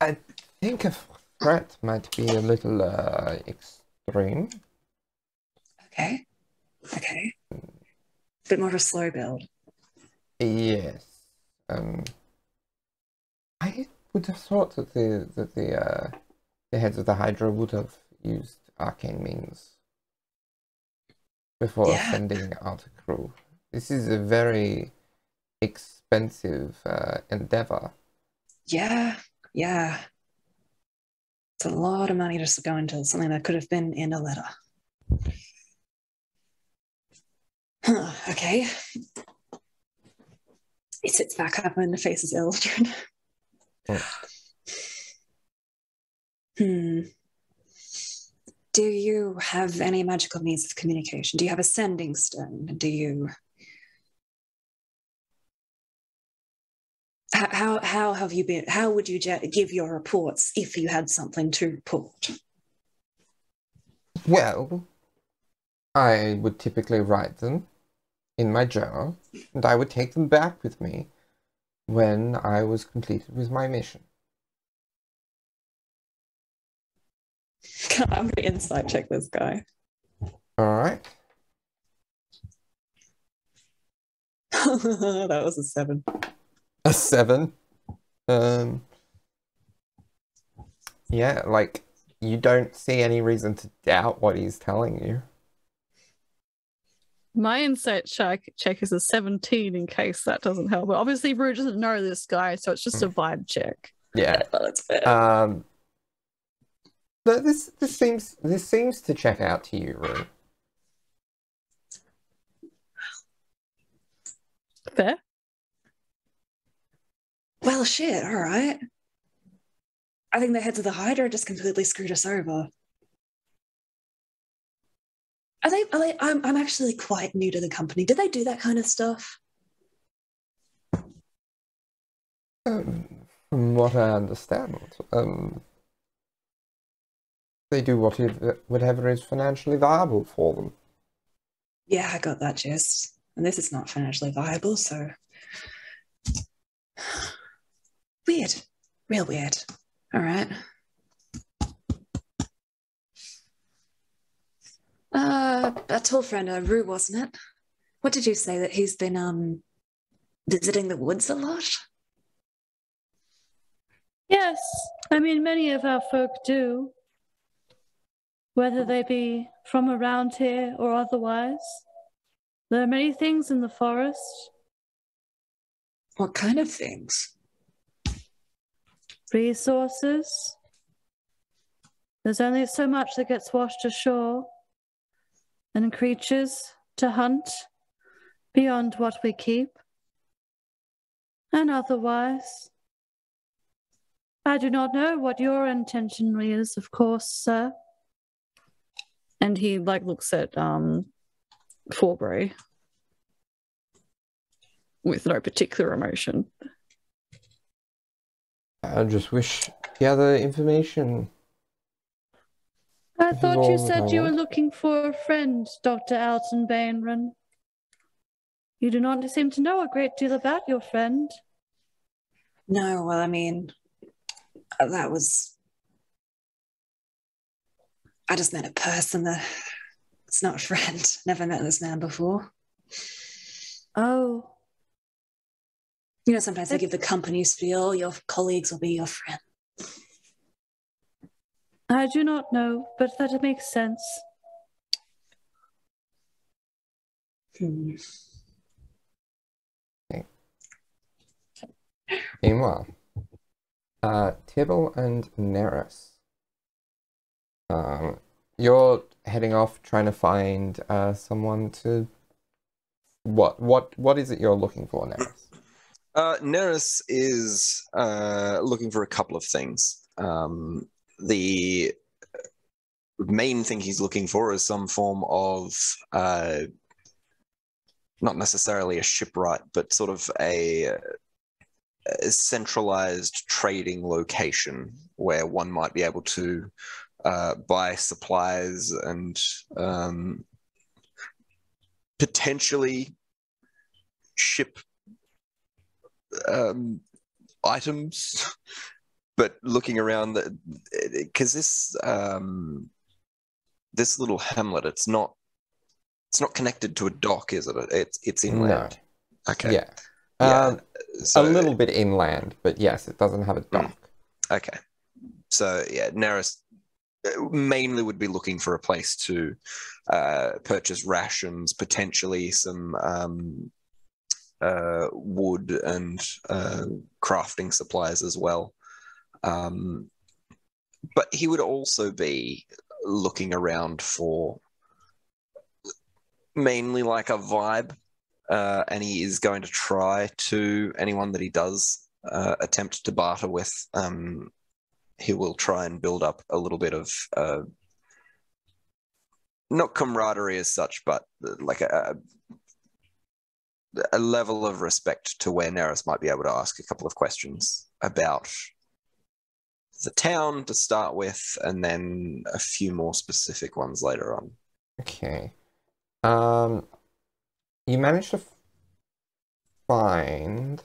I think a threat might be a little extreme.
Okay. A bit more of a slow build.
Yes. I would have thought that the heads of the Hydra would have used arcane means before sending out a crew. This is a very expensive endeavor.
Yeah. It's a lot of money just to go into something that could have been in a letter. Okay. He sits back up and faces Eldrin. Do you have any magical means of communication? Do you have a sending stone? Do you... How have you been? How would you give your reports if you had something to report?
Well, I would typically write them in my journal, and I would take them back with me when I was completed with my mission.
I'm going to insight check this guy.
All right.
That was a 7.
A 7? Yeah, like, you don't see any reason to doubt what he's telling you.
My insight check is a 17 in case that doesn't help. But obviously Rue doesn't know this guy, so it's just a vibe check.
Yeah.
That's fair.
But this seems to check out to you, Rue.
Fair.
Well, shit, all right. I think the heads of the Hydra just completely screwed us over. I'm actually quite new to the company. Do they do that kind of stuff?
From what I understand, they do whatever is financially viable for them.
Yeah, I got that gist. And this is not financially viable, so... Weird. Real weird. All right. A tall friend, Rue, wasn't it? What did you say, that he's been visiting the woods a lot?
Yes, I mean, many of our folk do. Whether they be from around here or otherwise. There are many things in the forest.
What kind of things?
Resources. There's only so much that gets washed ashore. And creatures to hunt beyond what we keep. And otherwise. I do not know what your intention is, of course, sir. And he looks at Forbury with no particular emotion.
I just wish the other information.
I thought you said you were looking for a friend, Dr. Alton Bainron. You do not seem to know a great deal about your friend.
No, well, I mean, that was... I just met a person. It's not a friend. Never met this man before.
Oh.
You know, sometimes they give the company spiel. Your colleagues will be your friend.
I do not know, but that makes sense.
Okay. Meanwhile, 𝘬𝘭𝘭 and 𝘧𝘀. You're heading off trying to find someone to... What is it you're looking for, 𝘧𝘀?
𝘧𝘀 is looking for a couple of things. The main thing he's looking for is some form of, not necessarily a shipwright, but sort of a centralized trading location where one might be able to buy supplies and potentially ship items. But looking around, because this little hamlet, it's not connected to a dock, is it? It's inland.
No.
Okay.
Yeah.
So,
a little bit inland, but yes, it doesn't have a dock.
Okay. So yeah, 𝘧𝘀 mainly would be looking for a place to purchase rations, potentially some wood and crafting supplies as well. But he would also be looking around for mainly like a vibe, and he is going to try to, anyone that he does attempt to barter with, he will try and build up a little bit of not camaraderie as such, but like a level of respect to where 𝘧𝘀 might be able to ask a couple of questions about the town to start with, and then a few more specific ones later on.
Okay. You managed to find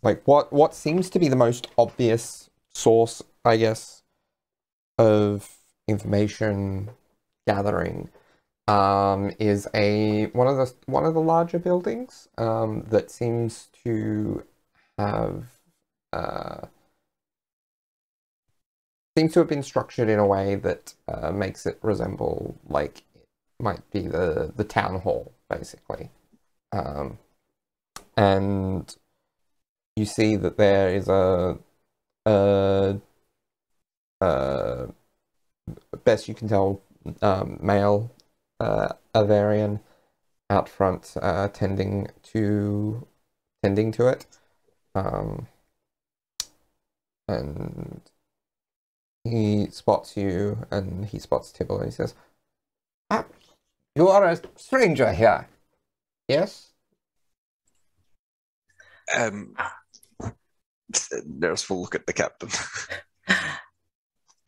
like what seems to be the most obvious source, I guess, of information gathering is one of the larger buildings that seems to have seems to have been structured in a way that makes it resemble, like, it might be the town hall, basically. And you see that there is a best you can tell, male 𝘬𝘭𝘪 out front, tending to it, and he spots you, and he spots Tibble, and he says, "You are a stranger here, yes?"
Neris will look at the captain.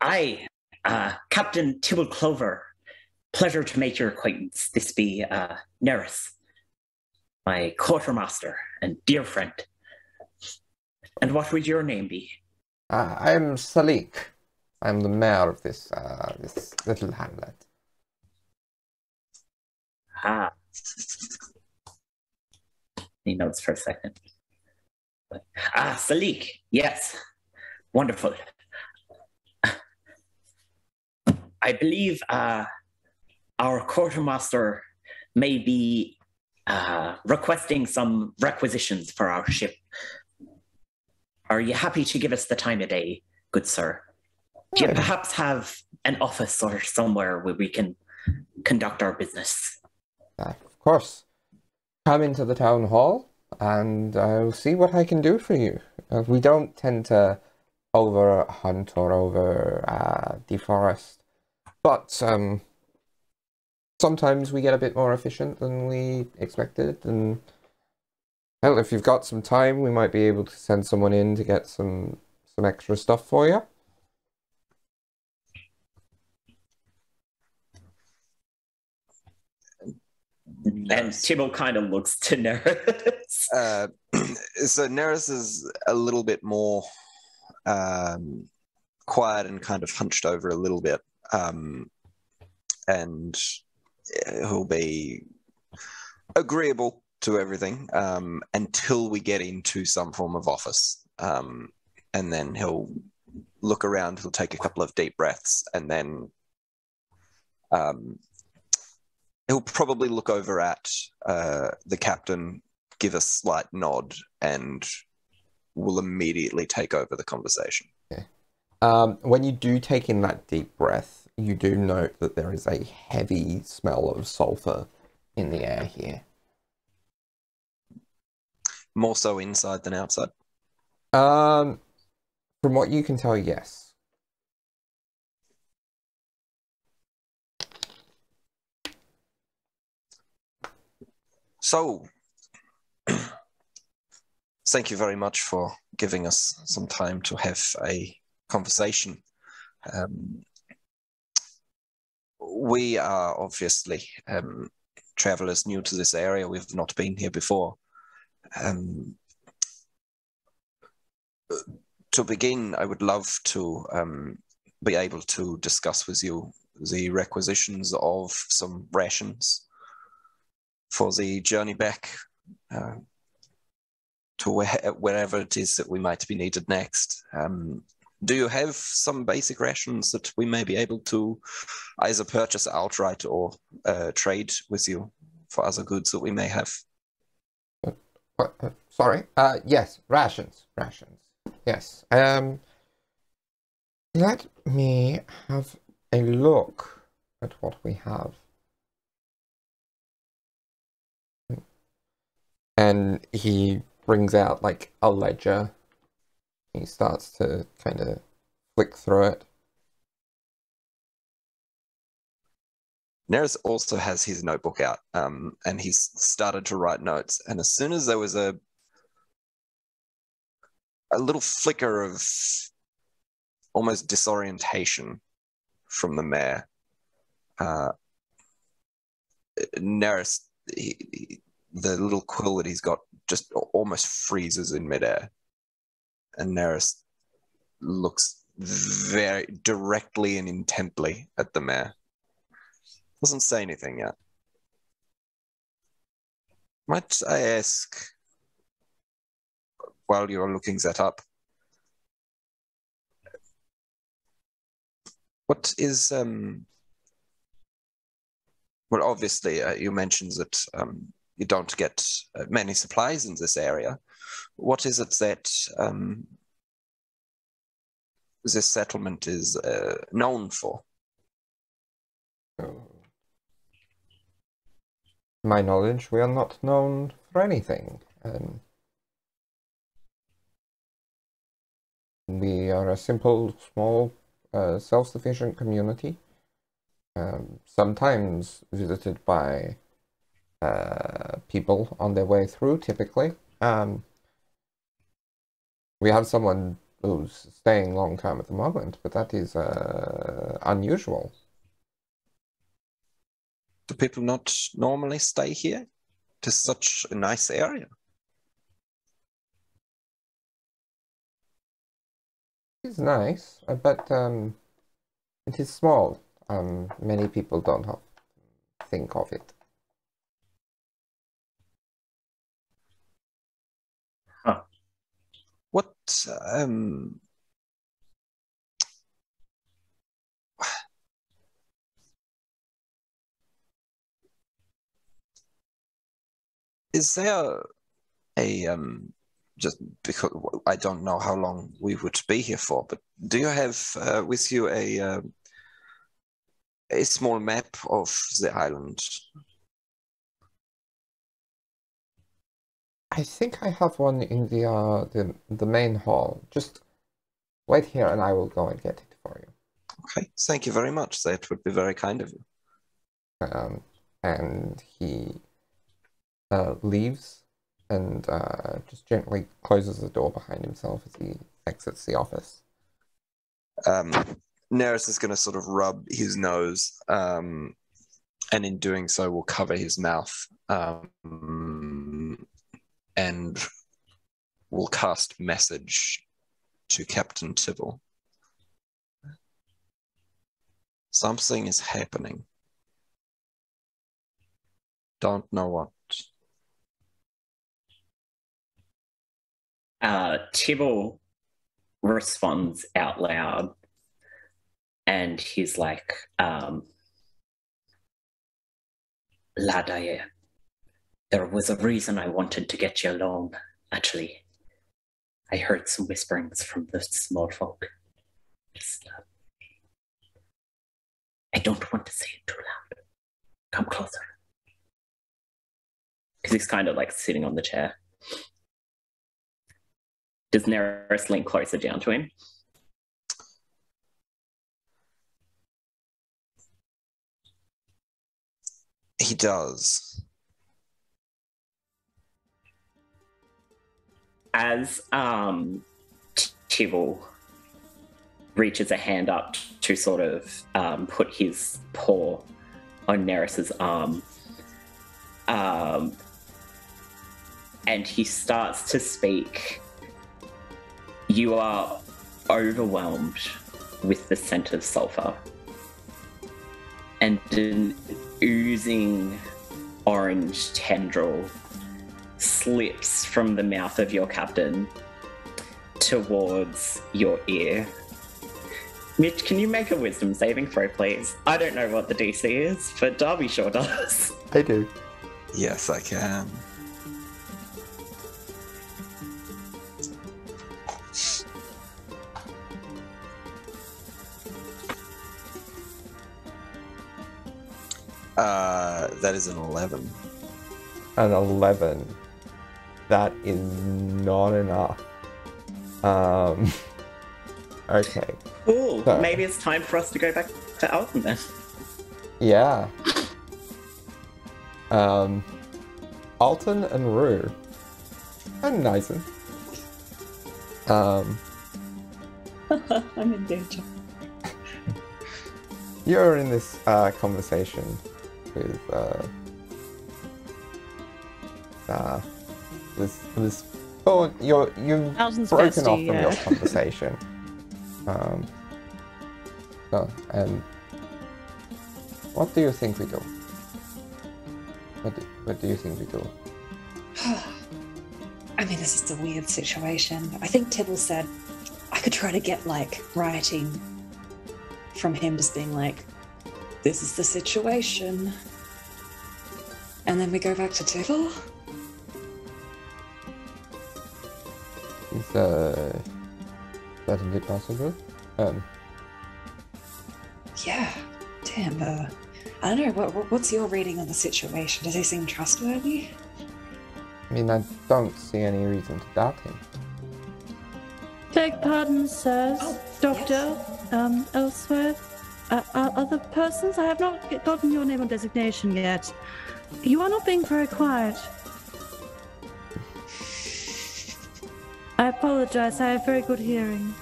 I, Captain 𝘬𝘭𝘪𝘁. Pleasure to make your acquaintance. This be Neris, my quartermaster and dear friend. And what would your name be?
I'm 𝘬𝘁𝘁. I'm the mayor of this little hamlet.
He notes for a second. 𝘬𝘁𝘁. Yes. Wonderful. I believe our quartermaster may be requesting some requisitions for our ship. Are you happy to give us the time of day, good sir? Do you perhaps have an office or somewhere where we can conduct our business?
Of course. Come into the town hall, and I'll see what I can do for you. We don't tend to over-hunt or over-deforest, but sometimes we get a bit more efficient than we expected, and well, if you've got some time, we might be able to send someone in to get some extra stuff for you.
And Tibble kind of looks to Neris.
So Neris is a little bit more quiet and kind of hunched over a little bit, and he'll be agreeable to everything until we get into some form of office, and then he'll look around, he'll take a couple of deep breaths, and then he'll probably look over at the captain, give a slight nod, and will immediately take over the conversation.
Okay. When you do take in that deep breath, you do note that there is a heavy smell of sulfur in the air here.
More so inside than outside?
From what you can tell, yes.
So, thank you very much for giving us some time to have a conversation. We are obviously travelers new to this area. We've not been here before. To begin, I would love to be able to discuss with you the requisitions of some rations for the journey back to wherever it is that we might be needed next. Do you have some basic rations that we may be able to either purchase outright or trade with you for other goods that we may have?
Sorry? Yes, rations. Yes. Let me have a look at what we have. And he brings out, like, a ledger. He starts to kind of flick through it.
Neris also has his notebook out, and he's started to write notes. And as soon as there was a little flicker of almost disorientation from the mayor, Neris, the little quill that he's got just almost freezes in midair. And Neris looks very directly and intently at the mayor. Doesn't say anything yet. Might I ask, while you're looking that up, What is well, obviously, you mentioned that you don't get many supplies in this area. What is it that this settlement is known for?
To my knowledge, we are not known for anything. We are a simple, small, self-sufficient community. Sometimes visited by people on their way through, typically. We have someone who's staying long term at the moment, but that is unusual.
Do people not normally stay here? It is such a nice area.
It is nice, but it is small. Many people don't think of it.
Huh.
What is there a just because I don't know how long we would be here for, but do you have with you a small map of the island?
I think I have one in the main hall. Just wait here and I will go and get it for you.
Okay, thank you very much. That would be very kind of you.
And he leaves and just gently closes the door behind himself as he exits the office.
Neris is going to sort of rub his nose, and in doing so will cover his mouth, and will cast message to Captain 𝘬𝘭𝘭. Something is happening. Don't know what.
𝘬𝘭𝘭 responds out loud, and he's like, Ladaya, there was a reason I wanted to get you alone, actually. I heard some whisperings from the small folk. I don't want to say it too loud. Come closer. Because he's kind of like sitting on the chair. Does Neris lean closer down to him?
He does.
As 𝘬𝘭𝘭 reaches a hand up to sort of put his paw on Neris's arm, and he starts to speak, you are overwhelmed with the scent of sulfur, and an oozing orange tendril slips from the mouth of your captain towards your ear. Mitch, can you make a wisdom saving throw, please? I don't know what the DC is, but Darby sure does.
I do.
Yes, I can. That is an 11.
An 11. That is not enough. Okay.
Cool.
So,
maybe it's time for us to go back to Alton then.
yeah. Alton and 𝘠, and Nyson.
I'm in danger.
You're in this conversation with this. Oh, you've
Alton's
broken off
bestie,
from
yeah.
your conversation. And what do you think we do? What do you think we do?
I mean, this is a weird situation. I think Tibble said I could try to get, like, writing from him just being like, this is the situation. And then we go back to Tibble.
Is certainly possible.
Yeah, damn. I don't know. What's your reading on the situation? Does he seem trustworthy?
I mean, I don't see any reason to doubt him.
Beg pardon, sirs.
Oh,
Doctor, elsewhere. Other persons? I have not gotten your name or designation yet. You are not being very quiet. I apologize, I have very good hearing.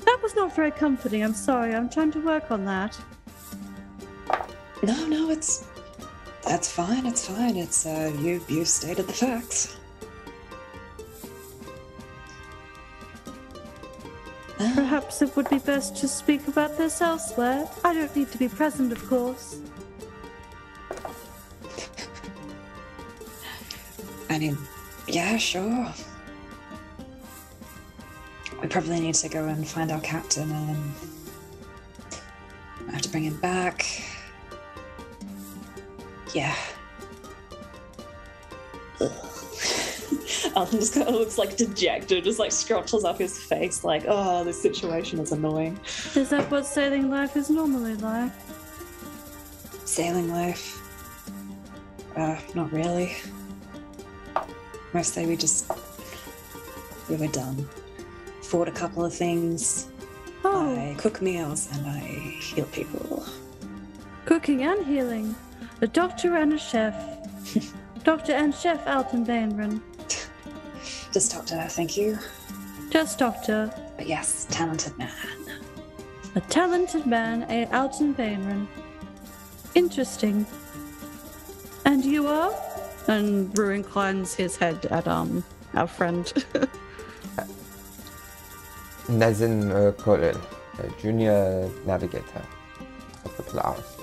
That was not very comforting, I'm sorry. I'm trying to work on that.
No, that's fine. It's fine. It's you stated the facts.
Perhaps it would be best to speak about this elsewhere. I don't need to be present, of course.
I mean, yeah, sure. We probably need to go and find our captain and I have to bring him back. Yeah. Alton just kind of looks like dejected, just like scrunches up his face like, oh, this situation is annoying.
Is that what sailing life is normally like?
Sailing life? Not really. Mostly we were done. Fought a couple of things.
Oh.
I cook meals and I heal people.
Cooking and healing. A doctor and a chef. Doctor and Chef Alton Bainbrin.
Just doctor, thank you.
Just doctor.
But yes, talented man.
A talented man, a Alton Bainbrin. Interesting. And you are? And Rue inclines his head at our friend.
𝘧𝘦𝘀𝘀, a junior navigator of the Polaris.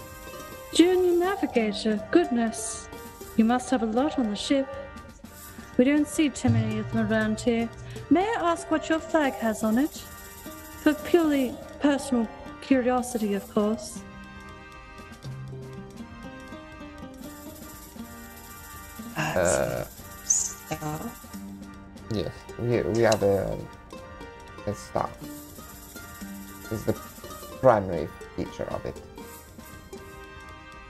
Junior navigator, goodness. You must have a lot on the ship. We don't see too many of them around here. May I ask what your flag has on it? For purely personal curiosity, of course.
Star.
Yes, we have a star. Is the primary feature of it.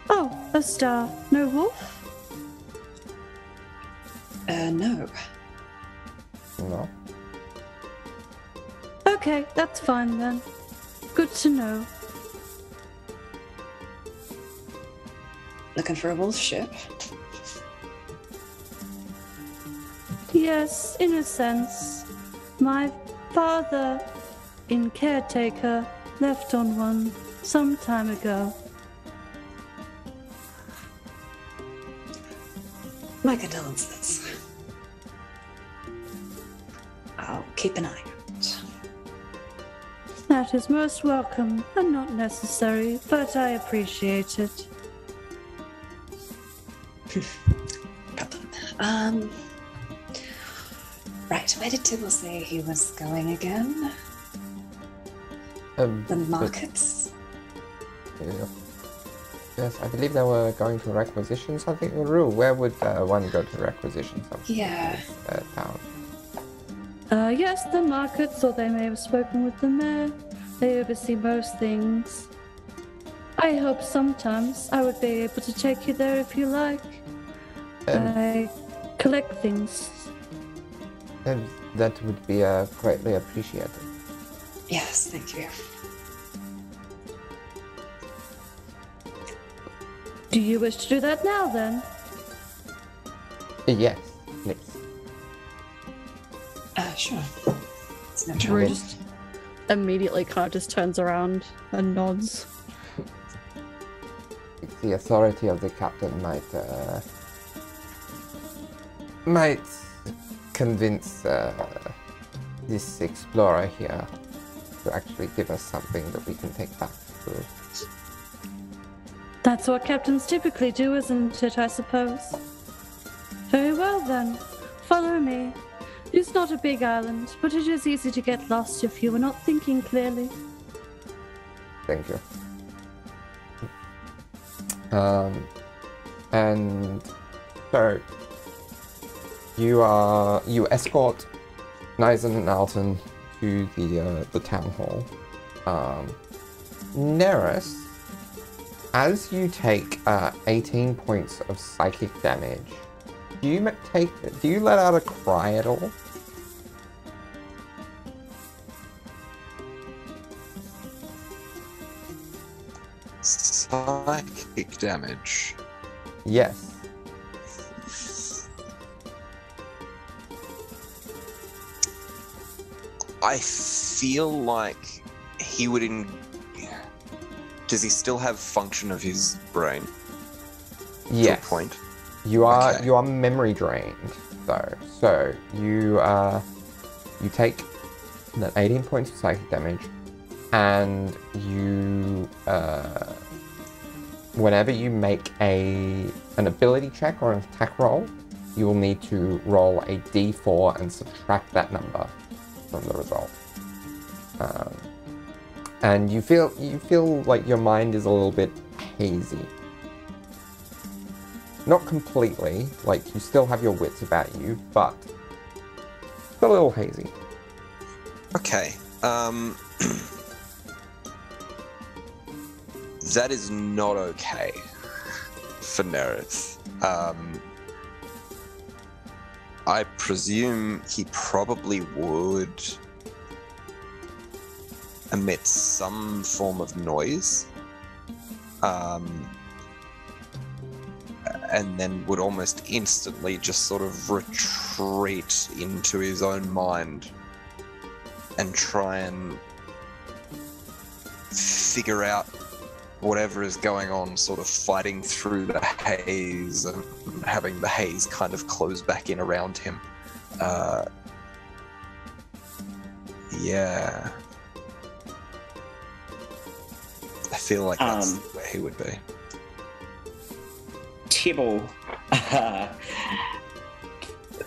Oh, a star. No wolf?
No.
No.
Okay, that's fine then. Good to know.
Looking for a wolf ship?
Yes, in a sense. My father, in caretaker, left on one some time ago.
My condolences. I'll keep an eye out.
That is most welcome and not necessary, but I appreciate it.
Problem. Right, where did Tibble say he was going again? The markets?
Yes, I believe they were going to requisition something. Rue, where would one go to requisition something?
Yeah.
Town.
Yes, the markets, or they may have spoken with the mayor. They oversee most things. I hope sometimes I would be able to take you there if you like. I collect things.
And that would be greatly appreciated.
Yes, thank you.
Do you wish to do that now, then?
Yes, please.
Sure. It's no
Rue
trouble.
just immediately kind of just turns around and nods.
The authority of the captain might convince this explorer here to actually give us something that we can take back to.
That's what captains typically do, isn't it, I suppose? Very well, then. Follow me. It's not a big island, but it is easy to get lost if you are not thinking clearly.
thank you. And so you escort Nizen and Alton to the town hall. 𝘨𝘀, as you take 18 points of psychic damage, do you let out a cry at all?
Psychic damage.
Yes.
I feel like he would. Does he still have function of his brain?
Yes.
To a point.
You are
Okay.
you are memory drained though, so you take 18 points of psychic damage, and you whenever you make an ability check or an attack roll, you will need to roll a d4 and subtract that number from the result. And you feel like your mind is a little bit hazy. Not completely, like you still have your wits about you, but it's a little hazy.
Okay. That is not okay for 𝘨𝘀. I presume he probably would emit some form of noise, and then would almost instantly just sort of retreat into his own mind and try and figure out whatever is going on, sort of fighting through the haze and having the haze kind of close back in around him. Yeah. I feel like that's where he would be.
𝘊𝘁,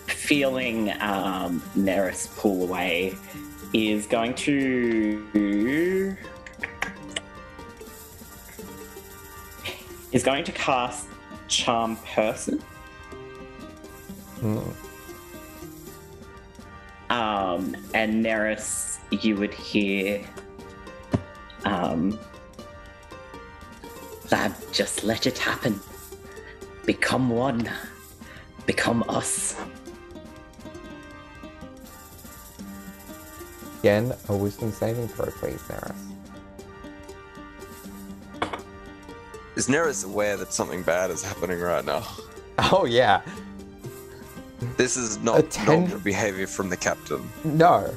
feeling 𝘨𝘀 pull away, is going to cast Charm Person. And 𝘨𝘀, you would hear, just let it happen. Become one. Become us.
Again, a wisdom saving throw, please, 𝘨𝘀.
Is 𝘨𝘀 aware that something bad is happening right now?
Oh yeah.
This is not normal behavior from the captain.
No.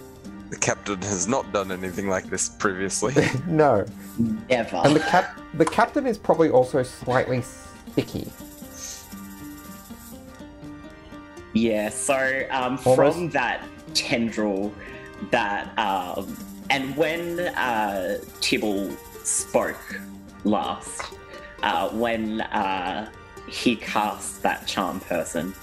The captain has not done anything like this previously.
No.
Never.
And the captain is probably also slightly sticky.
Yeah, so from that tendril that and when 𝘊𝘁 spoke last, when he cast that Charm Person,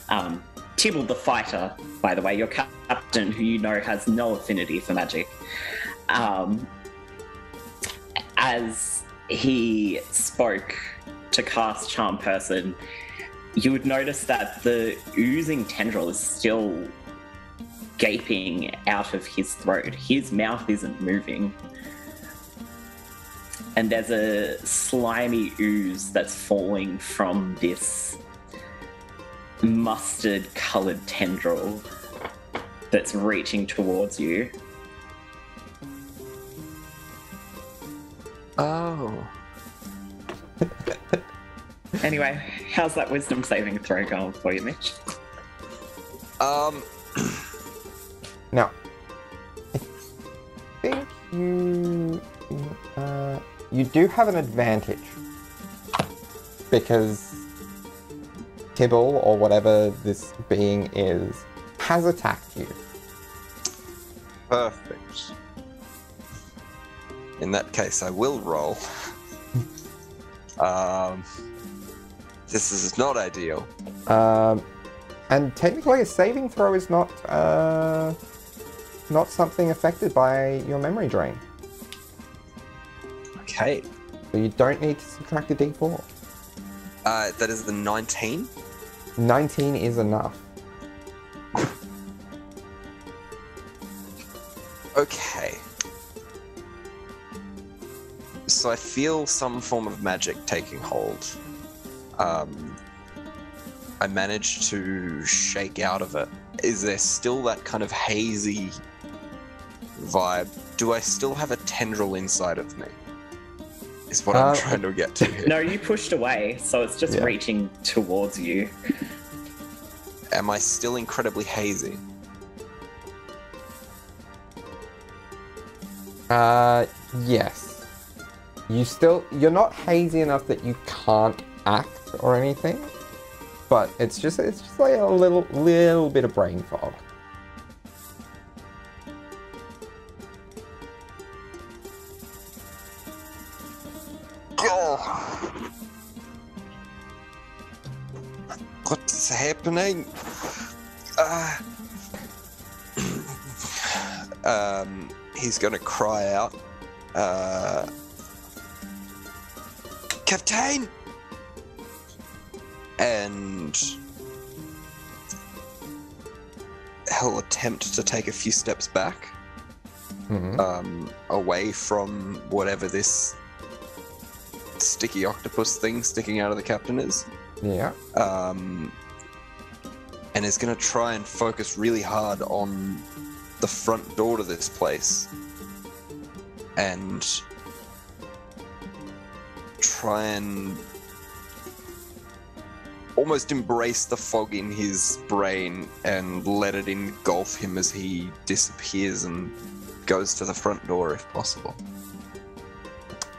𝘊 the fighter, by the way, your captain, who you know has no affinity for magic, as he spoke to cast Charm Person, you would notice that the oozing tendril is still gaping out of his throat. His mouth isn't moving. And there's a slimy ooze that's falling from this mustard-coloured tendril that's reaching towards you.
Oh.
Anyway, how's that wisdom saving throw going for you, Mitch?
Now, I think you do have an advantage because 𝘁 or whatever this being is has attacked you.
Perfect. In that case, I will roll. This is not ideal.
And technically a saving throw is not something affected by your memory drain.
Okay.
So you don't need to subtract a d4.
That is the 19.
19 is enough.
Okay. So I feel some form of magic taking hold. I managed to shake out of it. Is there still that kind of hazy vibe? Do I still have a tendril inside of me? Is what I'm trying to get to here.
No, you pushed away, so it's just reaching towards you.
Am I still incredibly hazy?
Yes. You're not hazy enough that you can't act or anything, but it's just like a little bit of brain fog.
What's happening? He's gonna cry out. Captain! And he'll attempt to take a few steps back, away from whatever this sticky octopus thing sticking out of the captain is.
Yeah.
And is going to try and focus really hard on the front door to this place. And try and almost embrace the fog in his brain and let it engulf him as he disappears and goes to the front door if possible.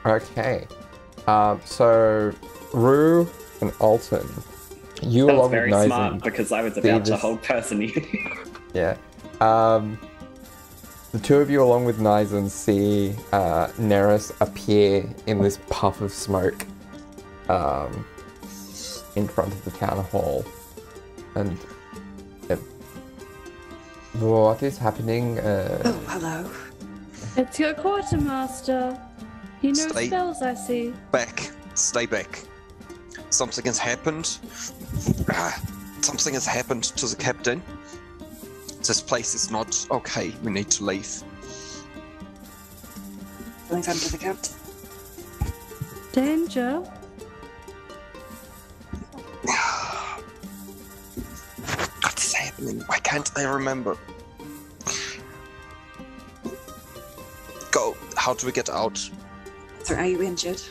Okay. So, Rue and Alton, you
That was
along with
very
Nizen,
smart because I was about to hold person unity.
Yeah. The two of you, along with Nizen, see 𝘨𝘀 appear in this puff of smoke in front of the town hall. And what is happening?
Oh, hello.
It's your quartermaster. He knows
Stay
spells, I see.
back. Stay back. Something has happened. Something has happened to the captain. This place is not okay. We need to leave.
Something's happened to the captain.
Danger?
What is happening? Why can't I remember? Go. How do we get out?
So are you injured?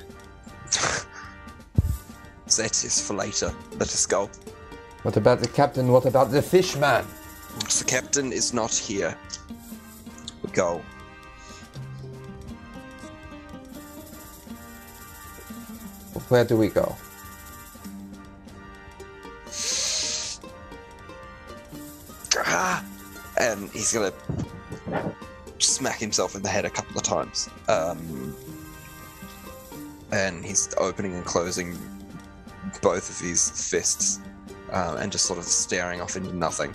That is for later. Let us go.
What about the captain? What about the fishman?
The captain is not here. We go.
Where do we go?
And he's gonna smack himself in the head a couple of times. And he's opening and closing both of his fists, and just sort of staring off into nothing.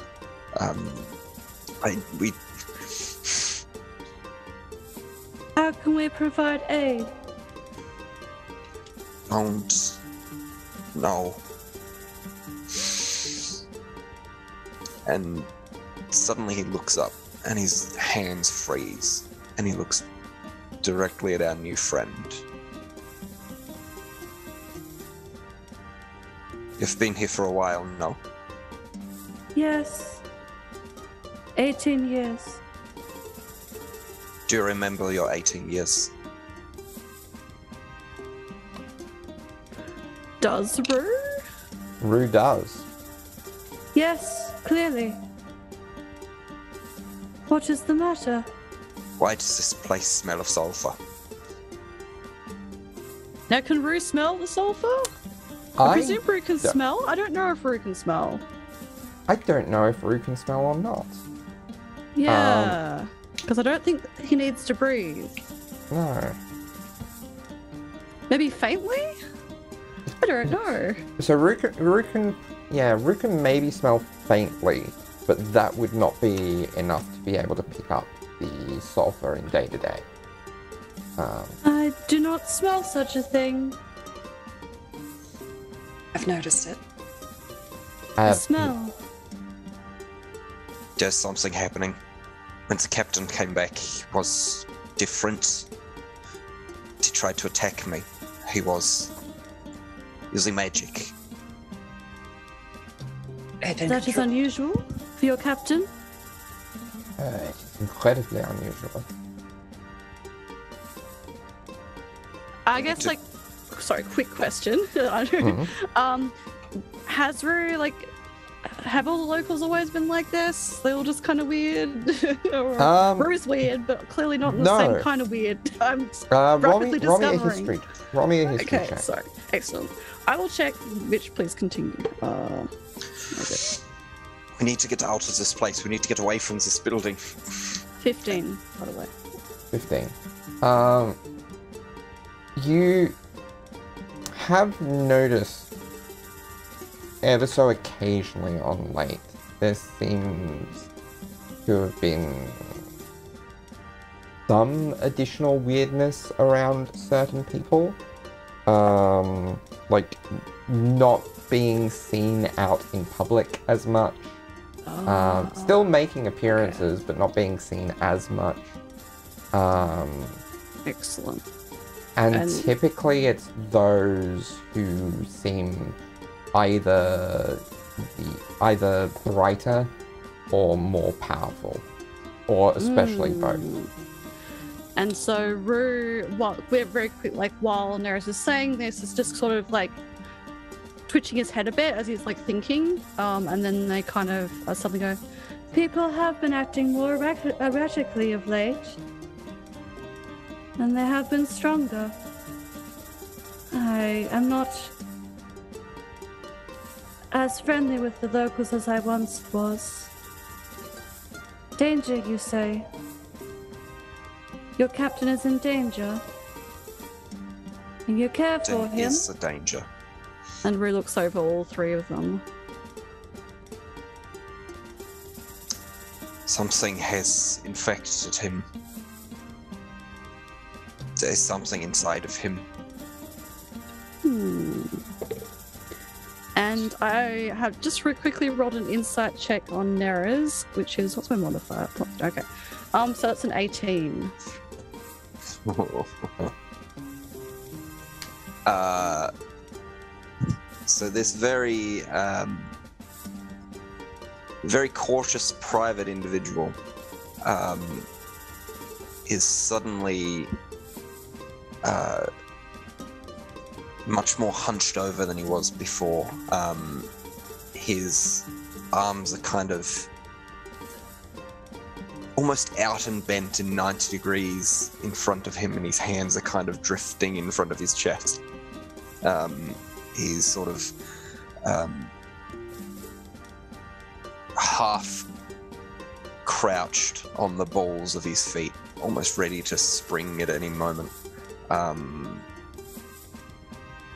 How can we provide aid?
Don't know. And suddenly he looks up and his hands freeze and he looks directly at our new friend. You've been here for a while, no?
Yes. 18 years.
Do you remember your 18 years?
Does Rue?
Rue does.
Yes, clearly. What is the matter?
Why does this place smell of sulfur?
Now, can Rue smell the sulfur? I presume Rue can
don't-
smell. I don't know if Rue can smell.
I don't know if Rue can smell or not.
Yeah. Because I don't think he needs to breathe.
No.
Maybe faintly? I don't know.
So Rue can maybe smell faintly, but that would not be enough to be able to pick up the sulfur in day to day.
I I do not smell such a thing.
I've noticed it.
The smell.
There's something happening. When the captain came back, he was different. He tried to attack me. He was using magic.
That is unusual for your captain.
It's incredibly unusual.
I guess, like, sorry, quick question. Has Rue, like, have all the locals always been like this? They all just kind of weird? Or Rue's weird, but clearly not in the same kind of weird. I'm rapidly discovering.
Roll me a history
Okay,
check.
sorry. Excellent. I will check. Mitch, please continue. Okay.
We need to get out of this place. We need to get away from this building.
15, by the way.
15. You have noticed ever so occasionally on late, there seems to have been some additional weirdness around certain people. Like not being seen out in public as much. Still making appearances, but not being seen as much.
Excellent.
And typically it's those who seem either brighter or more powerful, or especially both.
And so Rue, we're very quick, like while Neris is saying this, is just sort of like twitching his head a bit as he's like thinking, and then they kind of suddenly go,
People have been acting more erratically of late, and they have been stronger. I am not as friendly with the locals as I once was. Danger, you say? Your captain is in danger, and you care for him?
Is a danger.
And Rue looks over all three of them.
Something has infected him. There's something inside of him.
And I have just quickly rolled an insight check on Neris, which is, what's my modifier? Okay. So it's an 18.
So this very cautious private individual is suddenly much more hunched over than he was before. His arms are kind of almost out and bent in 90 degrees in front of him, and his hands are kind of drifting in front of his chest. He's sort of half crouched on the balls of his feet, almost ready to spring at any moment.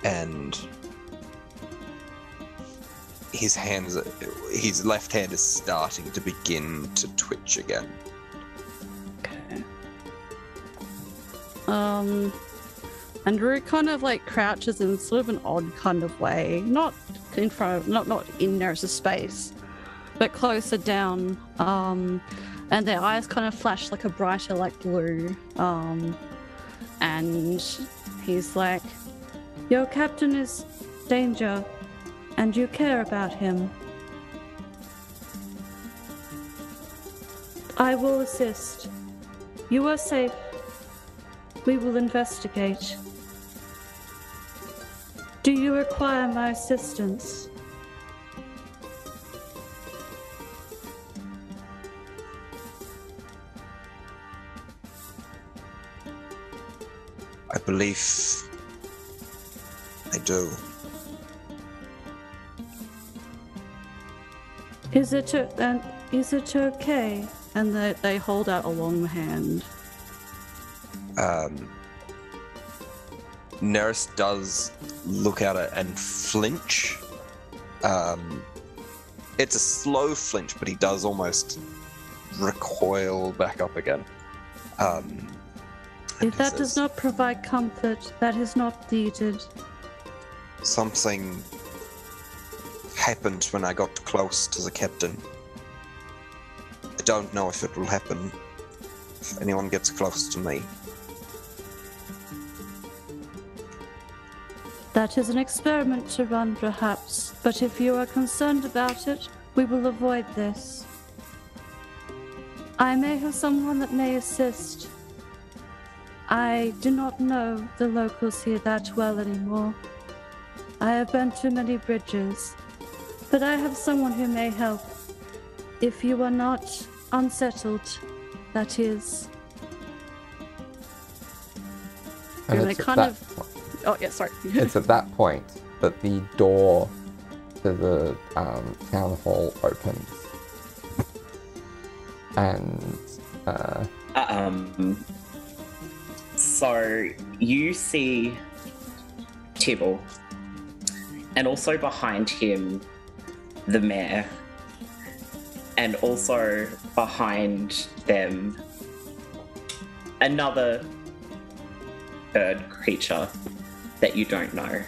And his left hand is starting to begin to twitch again.
Okay. And Rue kind of like crouches in sort of an odd kind of way, not in front of, not in Neris' space, but closer down. And their eyes kind of flash like a brighter like blue. And he's like,
Your captain is danger, and you care about him. I will assist. You are safe. We will investigate. Do you require my assistance?
I believe I do.
Is it okay?
And they hold out a long hand.
Neris does look at it and flinch. It's a slow flinch, but he does almost recoil back up again.
If that does not provide comfort, that is not needed.
Something happened when I got close to the captain. I don't know if it will happen if anyone gets close to me.
That is an experiment to run, perhaps, but if you are concerned about it, we will avoid this. I may have someone that may assist. I do not know the locals here that well anymore. I have burned too many bridges, but I have someone who may help. If you are not unsettled, that is.
And
And
it's
I
at
kind
that
of-
point-
Oh, yeah, sorry.
it's at that point that the door to the town hall opens. And
So you see Tibble, and also behind him, the mayor, and also behind them, another bird creature that you don't know.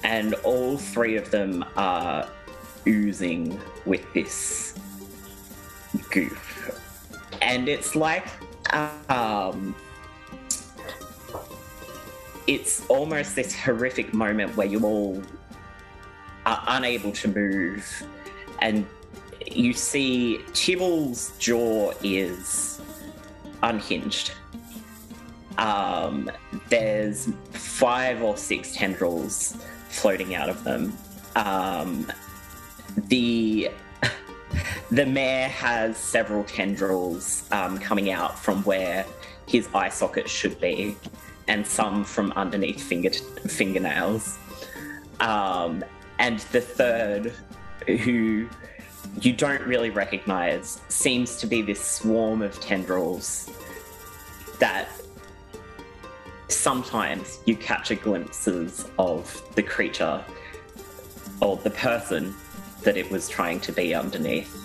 And all three of them are oozing with this goof. And it's like, it's almost this horrific moment where you all are unable to move, and you see Tibble's jaw is unhinged. There's 5 or 6 tendrils floating out of them. The mayor has several tendrils coming out from where his eye socket should be, and some from underneath fingernails. And the third, who you don't really recognize, seems to be this swarm of tendrils that sometimes you capture glimpses of the creature or the person that it was trying to be underneath.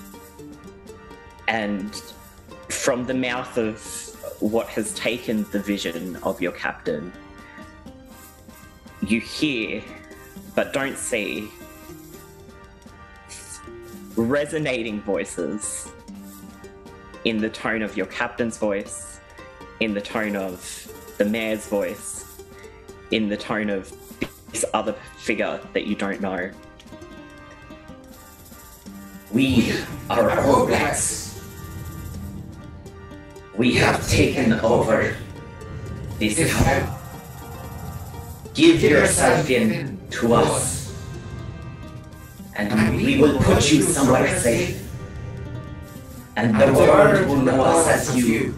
And from the mouth of what has taken the vision of your captain, you hear, but don't see, resonating voices in the tone of your captain's voice, in the tone of the mayor's voice, in the tone of this other figure that you don't know.
We are 𝘠𝘁𝑚𝑒𝑥. We have taken over this town. Give yourself in to us, and we will put you somewhere safe. And the world will know us as you,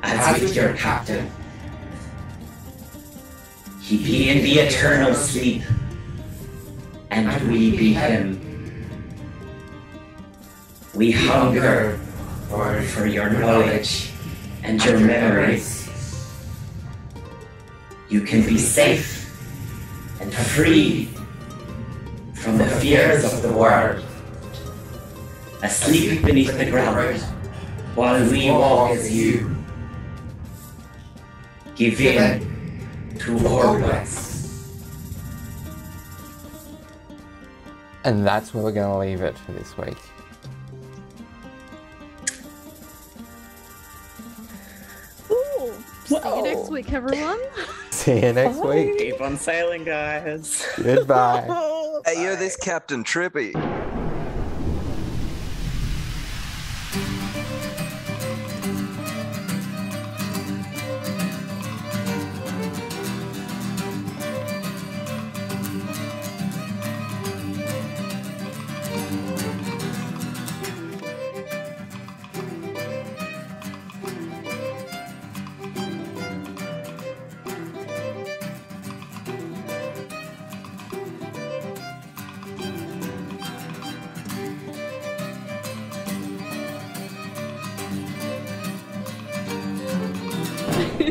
as with your captain. He be in the eternal sleep, and we be him. We hunger for your knowledge and your memories. You can be safe and free from the fears of the world, asleep beneath the ground while we walk as you. Give in to 𝘠𝘁𝑚𝑒𝑥.
And that's where we're going to leave it for this week.
Ooh, see you next week, everyone.
See you next week.
Keep on sailing, guys.
Goodbye.
Hey, yo, this Captain Trippy.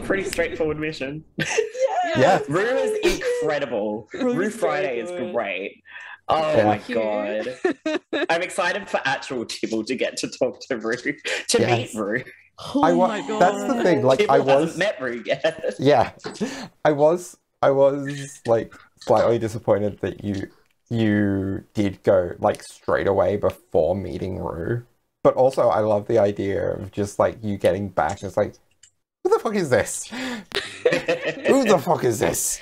Pretty straightforward mission.
Yeah.
Rue is incredible. Rue Friday is great. Oh
Yeah.
my god. I'm excited for actual Tibble to get to talk to Rue, to
Yes.
meet Rue.
Oh my god.
That's the thing. Like, I
Tibble
was.
hasn't met Rue yet.
Yeah, I was like slightly disappointed that you did go like straight away before meeting Rue. But also, I love the idea of just like you getting back. It's like, who the fuck is this? Who the fuck is this?